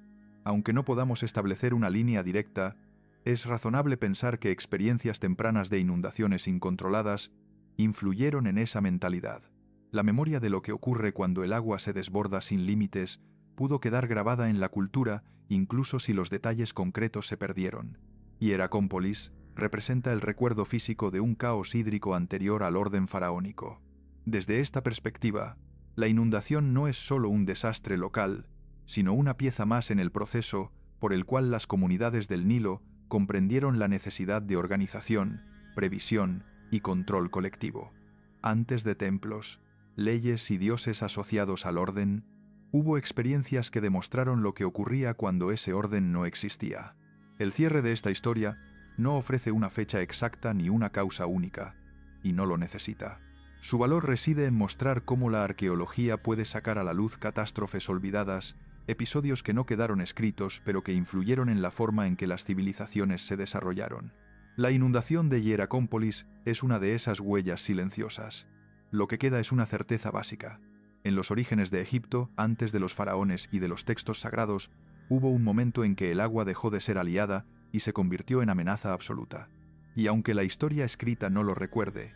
Aunque no podamos establecer una línea directa, es razonable pensar que experiencias tempranas de inundaciones incontroladas influyeron en esa mentalidad. La memoria de lo que ocurre cuando el agua se desborda sin límites pudo quedar grabada en la cultura incluso si los detalles concretos se perdieron. Hieracómpolis representa el recuerdo físico de un caos hídrico anterior al orden faraónico. Desde esta perspectiva, la inundación no es solo un desastre local, sino una pieza más en el proceso por el cual las comunidades del Nilo comprendieron la necesidad de organización, previsión y control colectivo. Antes de templos, leyes y dioses asociados al orden, hubo experiencias que demostraron lo que ocurría cuando ese orden no existía. El cierre de esta historia no ofrece una fecha exacta ni una causa única, y no lo necesita. Su valor reside en mostrar cómo la arqueología puede sacar a la luz catástrofes olvidadas, episodios que no quedaron escritos pero que influyeron en la forma en que las civilizaciones se desarrollaron. La inundación de Hieracómpolis es una de esas huellas silenciosas. Lo que queda es una certeza básica. En los orígenes de Egipto, antes de los faraones y de los textos sagrados, hubo un momento en que el agua dejó de ser aliada y se convirtió en amenaza absoluta. Y aunque la historia escrita no lo recuerde,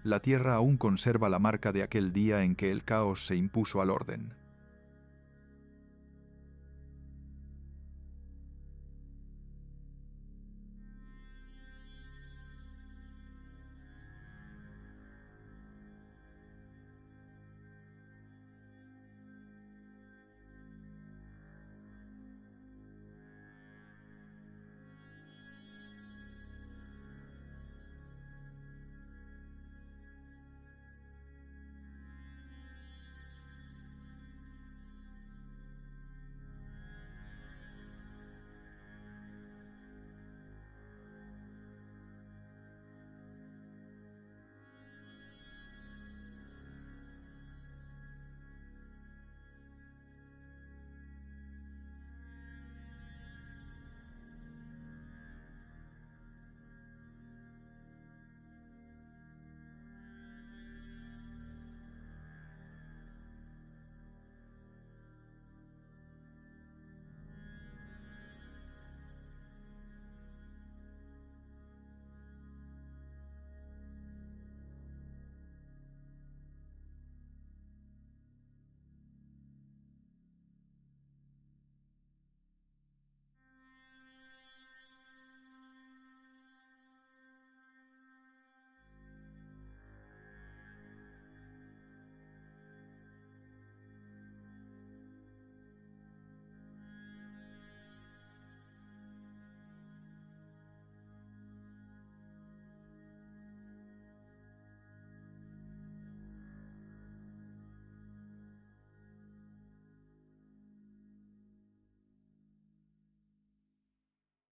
la tierra aún conserva la marca de aquel día en que el caos se impuso al orden.